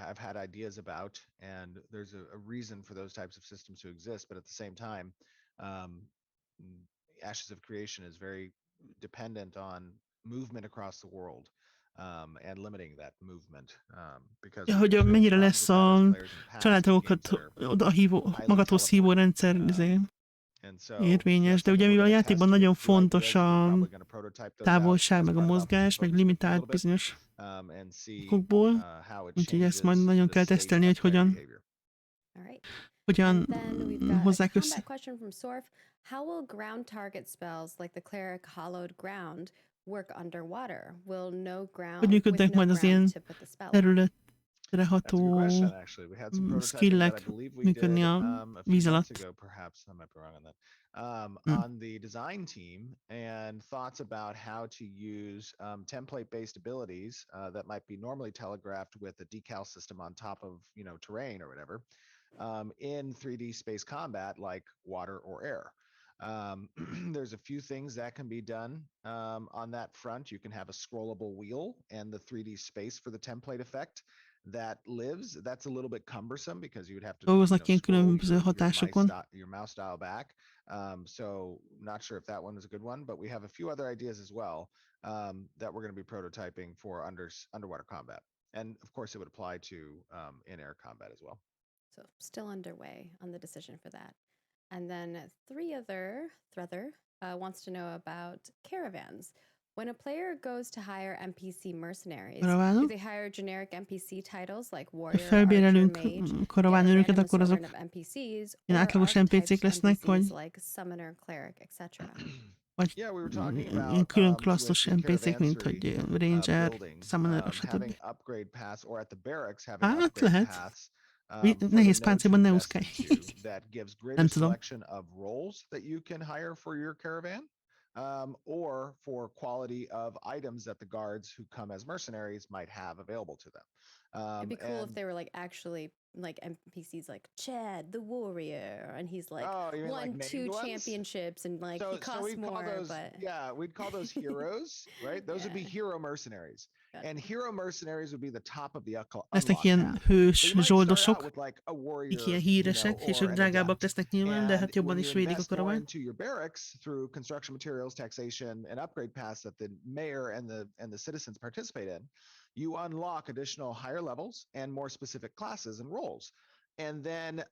C: I've had ideas about, and there's a reason for those types of systems to exist. But at the same time, Ashes of Creation is very dependent on movement across the world. And limiting that movement because
A: hogy mennyire lesz a családtagokat magadhoz hívó rendszer érvényes, de ugye mivel a játékban nagyon fontos a távolság, meg a mozgás, meg limitált bizonyos okokból, úgyhogy ezt majd nagyon kell tesztelni, hogy hogyan hozzák össze.
B: How will ground target spells like the cleric hallowed ground work underwater? Will no ground
A: hogy működnek majd az ilyen területre ható skillek működni a víz alatt?
C: On the design team, and thoughts about how to use template-based abilities that might be normally telegraphed with a decal system on top of terrain or whatever in 3D space combat like water or air. There's a few things that can be done on that front. You can have a scrollable wheel and the 3D space for the template effect that lives. That's a little bit cumbersome because you would have to scroll your mouse dial back. So not sure if that one is a good one, but we have a few other ideas as well that we're going to be prototyping for underwater combat. And of course it would apply to in-air combat as well.
B: So still underway on the decision for that. And then three other wants to know about caravans. When a player goes to hire NPC mercenaries, do
A: Karavánok.
B: they hire generic NPC titles like
A: Ha
B: warrior, archer,
A: felbérelünk
B: mage, get a
A: karavánőröket,
B: random
A: akkor azok
B: assortment of NPCs,
A: ilyen
B: or
A: átlagos
B: archetypes
A: NPC-k lesznek,
B: NPCs
A: vagy,
B: like summoner, cleric, etc.?
A: vagy
C: Yeah, we were talking
A: ilyen
C: about
A: külön
C: with
A: klasszos
C: the
A: NPC-k, mint hogy
C: caravansary
A: Ranger,
C: building,
A: Summoner,
C: having
A: stb.
C: upgrade paths, or at the barracks having
A: Hát
C: upgrade
A: lehet.
C: paths for the
A: Nehéz
C: node to
A: páncélban ne
C: invest
A: úszkálj.
C: into that gives greater
A: Nem tudom.
C: selection of roles that you can hire for your caravan. Or for quality of items that the guards who come as mercenaries might have available to them.
B: It'd be cool if
C: and
B: they were like actually like NPCs like Chad the warrior, and he's like
C: oh, you mean like
B: won 2
C: named ones?
B: championships, and like he
C: So
B: costs
C: we'd call
B: more,
C: those,
B: but
C: yeah, we'd call those heroes, right? Those would be
B: Yeah.
C: hero mercenaries.
B: Gotcha.
C: And hero mercenaries would be the top of the
A: Lesznek
C: unlock
A: ilyen
C: path. So
A: hős
C: you might start out
A: zsoldosok,
C: with like a
A: akik
C: warrior,
A: ilyen
C: you
A: híresek,
C: know,
A: és
C: or
A: ők
C: an
A: drágábbak
C: adept.
A: lesznek nyilván, de
C: And
A: hát jobban
C: when
A: is
C: you
A: védik a
C: invest more
A: karavánt.
C: into your barracks through construction materials, taxation, and upgrade paths that the mayor and the citizens participate in, you unlock additional higher levels and more specific classes and roles. And then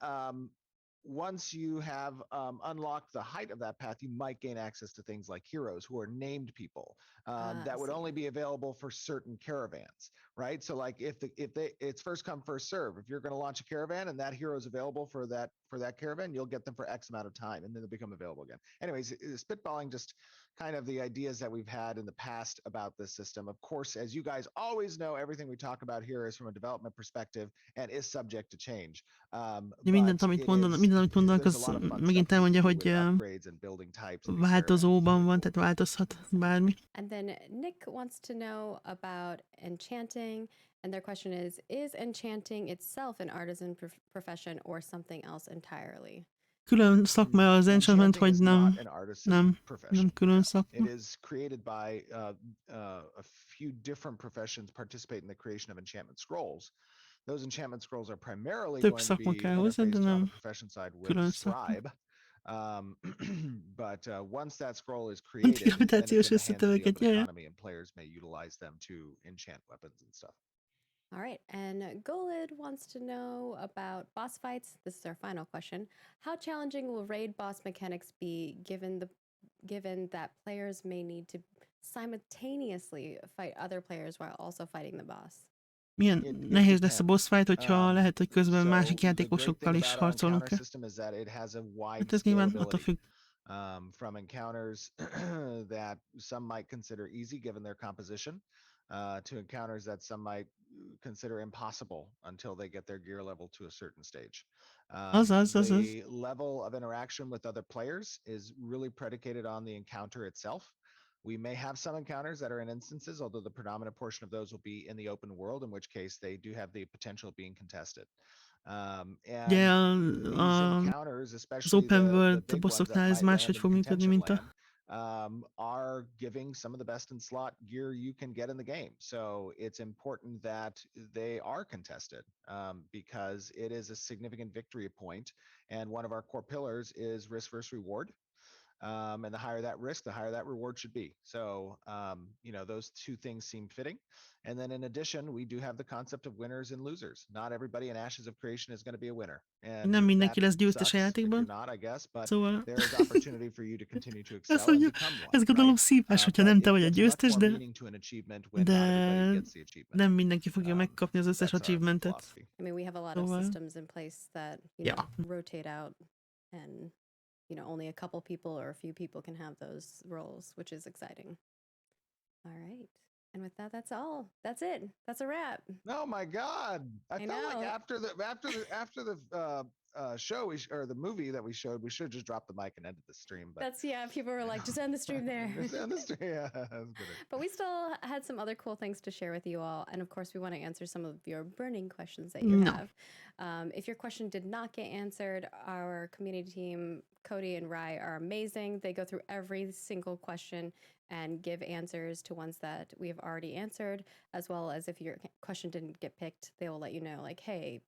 C: once you have unlocked the height of that path, you might gain access to things like heroes, who are named people that would
B: see.
C: only be available for certain caravans, right? So like if it's first come first serve. If you're going to launch a caravan and that hero is available for that caravan, you'll get them for X amount of time, and then they'll become available again. Anyways, spitballing just kind of the ideas that we've had in the past about this system. Of course, as you guys always know, everything we talk about here is from a development perspective and is subject to change.
A: Mindent, amit mondanak, az megint elmondja, hogy változóban van, tehát változhat bármi.
B: And then Nick wants to know about enchanting, and their question is enchanting itself an artisan profession or something else entirely?
A: Külön szakma az enchantment, vagy nem külön szakma.
C: It is created by a few different professions participate in the creation of enchantment scrolls. Those enchantment scrolls are primarily
A: Több
C: going to
A: szakma
C: be
A: kell hozzá, de
C: interfaced on
A: nem
C: the profession side with
A: külön szakma.
C: scribe. But once that scroll is created, then it's in the hands of the open economy, and players may utilize them to enchant weapons and stuff.
B: All right, and Golid wants to know about boss fights. This is our final question. How challenging will raid boss mechanics be given that players may need to simultaneously fight other players while also fighting the boss?
A: Milyen nehéz lesz a boss fight, hogyha lehet, hogy közben másik játékosokkal is harcolunk kell. Hát ez nyilván attól függ.
C: From encounters that some might consider easy given their composition, to encounters that some might consider impossible until they get their gear level to a certain stage. The level of interaction with other players is really predicated on the encounter itself. We may have some encounters that are in instances, although the predominant portion of those will be in the open world, in which case they do have the potential of being contested. And these encounters, especially the big ones that might land in contention land, are giving some of the best in slot gear you can get in the game. So it's important that they are contested because it is a significant victory point. And one of our core pillars is risk versus reward. And the higher that risk, the higher that reward should be. So, those two things seem fitting. And then in addition, we do have the concept of winners and losers. Not everybody in Ashes of Creation is going to be a winner. And
A: nem mindenki lesz győztes a játékban. Szóval ez gondolom szívás, hogyha nem te vagy a győztes, de nem mindenki fogja megkapni az összes achievementet.
B: I mean, we have a lot of systems in place that rotate out, and only a couple people or a few people can have those roles, which is exciting. All right. And with that, that's all. That's it. That's a wrap.
C: Oh my God! I felt like after the show or the movie that we showed, we should have just dropped the mic and ended the stream. But
B: people were like, just end the stream there.
C: Just end the stream. Yeah, that's good.
B: But we still had some other cool things to share with you all, and of course, we want to answer some of your burning questions that you have. If your question did not get answered, our community team, Cody and Rai, are amazing. They go through every single question and give answers to ones that we have already answered, as well as if your question didn't get picked, they will let you know, like, hey,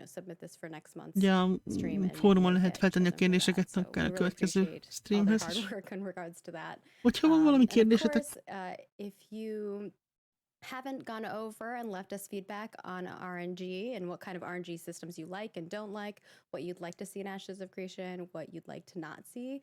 B: submit this for next month's stream.
A: Fórumon lehet feltenni a kérdéseket a következő streamhez.
B: Hard work in regards to that.
A: Hogyha van valami kérdésetek.
B: Of course, if you haven't gone over and left us feedback on RNG and what kind of RNG systems you like and don't like, what you'd like to see in Ashes of Creation, what you'd like to not see,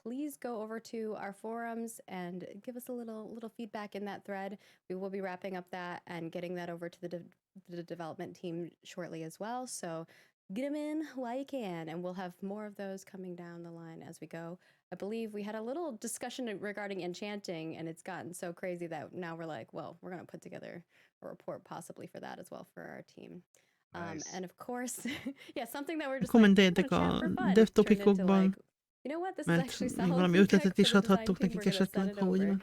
B: please go over to our forums and give us a little feedback in that thread. We will be wrapping up that and getting that over to the development team shortly as well. So get them in while you can, and we'll have more of those coming down the line as we go. I believe we had a little discussion regarding enchanting, and it's gotten so crazy that now we're like, well, we're going to put together a report possibly for that as well for our team.
C: Nice.
B: And of course, yeah, something that we're just
A: Kommenteljetek
B: like,
A: a
B: for fun,
A: dev
B: turned into
A: topikokban,
B: like, you know what, this is
A: mert
B: actually
A: még
B: solid
A: valami
B: feedback
A: ötletet
B: for
A: is
B: the design
A: adhattok
B: team.
A: nekik
B: We're going to send
A: esetleg,
B: it
A: ha úgy
B: over.
A: van.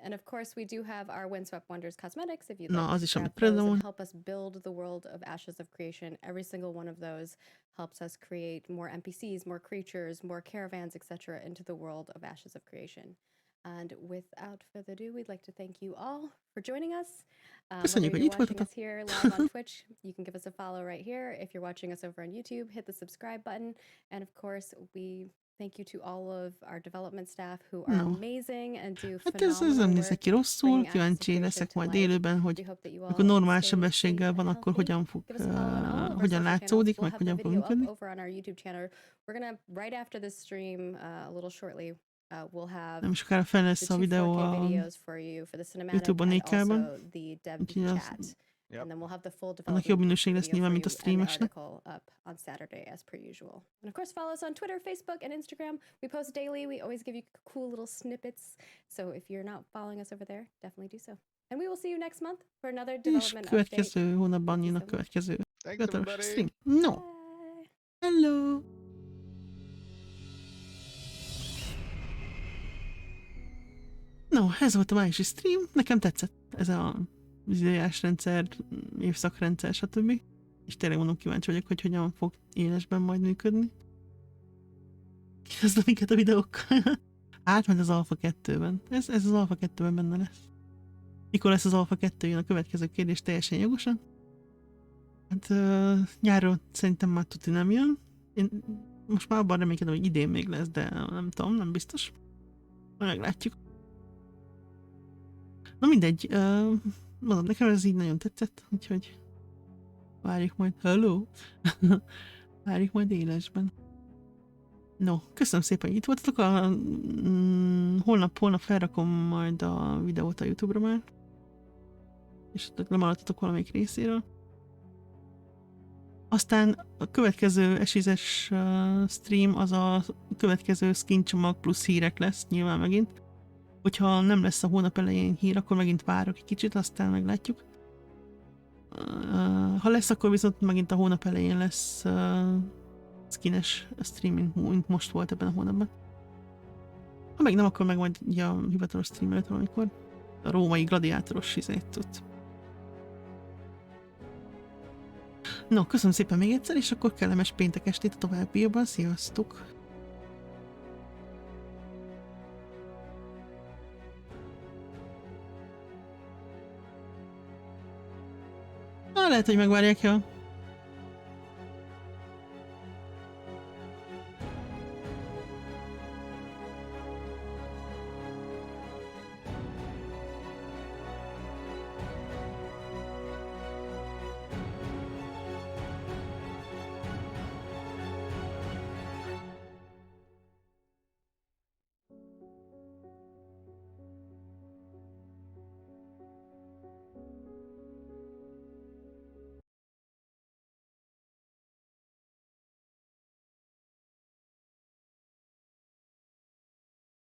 B: And of course, we do have our Windswept Wonders cosmetics. If you'd
A: Na,
B: like
A: az
B: to
A: is,
B: grab
A: amit
B: those
A: Preda
B: and
A: mond.
B: help us build the world of Ashes of Creation, every single one of those helps us create more NPCs, more creatures, more caravans, etc. into the world of Ashes of Creation. And without further ado, we'd like to thank you all for joining us.
A: Köszönjük,
B: Whether
A: hogy
B: you're
A: itt
B: watching
A: voltatok.
B: us here live on Twitch, you can give us a follow right here. If you're watching us over on YouTube, hit the subscribe button. And of course, we thank you to all of our development staff who are
A: No.
B: amazing and do
A: Hát ez nem
B: phenomenal
A: néz
B: work
A: ki rosszul,
B: bringing Ashes of
A: kíváncsi
B: Creation
A: leszek
B: to
A: majd
B: life.
A: élőben,
B: We
A: hogy
B: hope that you
A: amikor
B: all
A: normál
B: stay safe
A: sebességgel van,
B: and
A: akkor
B: healthy.
A: hogyan fog,
B: Give us a follow on all of our
A: hogyan
B: social channels.
A: látszódik,
B: We'll
A: meg
B: have the
A: hogyan fog
B: video up
A: működni.
B: over on our YouTube channel. We're gonna, right after this stream, a little shortly, we'll have
A: Nem sokára fel
B: the
A: lesz a
B: two
A: videó
B: 4K
A: a
B: videos for you for the cinematic
A: YouTube-on
B: and
A: 4K-ban,
B: also the dev
A: úgyhogy az,
B: chat.
C: Yep.
B: And then we'll have the full
A: annak
B: development
A: jobb minőség lesz
B: video
A: nyilván,
B: for
A: mint a
B: you and the
A: streamesnek.
B: article up on Saturday as per usual. And of course, follow us on Twitter, Facebook, and Instagram. We post daily. We always give you cool little snippets. So if you're not following us over there, definitely do so. And we will see you next month for another
A: És
B: development update.
A: következő hónapban
B: Thank you
A: jön a
B: so much.
A: következő
C: Thanks,
A: hivatalos
C: everybody.
A: stream. No,
B: Bye.
A: hello! No, ez volt a májusi stream, nekem tetszett. Ez a időjárásrendszer, évszakrendszer, stb. És tényleg mondom, kíváncsi vagyok, hogy hogyan fog élesben majd működni. Kihozdom minket a videókkal. Hát majd az Alpha 2-ben. Ez az Alpha 2-ben benne lesz. Mikor lesz az Alpha 2, jön a következő kérdés teljesen jogosan. Hát nyáron szerintem már tuti nem jön. Én most már abban reménykedem, hogy idén még lesz, de nem tudom, nem biztos. Majd meglátjuk. Na mindegy, mondom, nekem ez így nagyon tetszett, úgyhogy várjuk majd. Hello! Várjuk majd élesben. No, köszönöm szépen, hogy itt voltatok. Holnap felrakom majd a videót a YouTube-ra már. És lemaradtatok valamelyik részéről. Aztán a következő esizes stream az a következő skin csomag plusz hírek lesz, nyilván megint. Hogyha nem lesz a hónap elején hír, akkor megint várok egy kicsit, aztán meglátjuk. Ha lesz, akkor viszont megint a hónap elején lesz skines streaming, mint most volt ebben a hónapban. Ha meg nem, akkor meg majd ugye a hivatalos stream előtt valamikor. A római gladiátoros izét tud. No, köszönöm szépen még egyszer, és akkor kellemes péntek estét a továbbiakban. Sziasztok! Lehet, hogy megvárják, ja.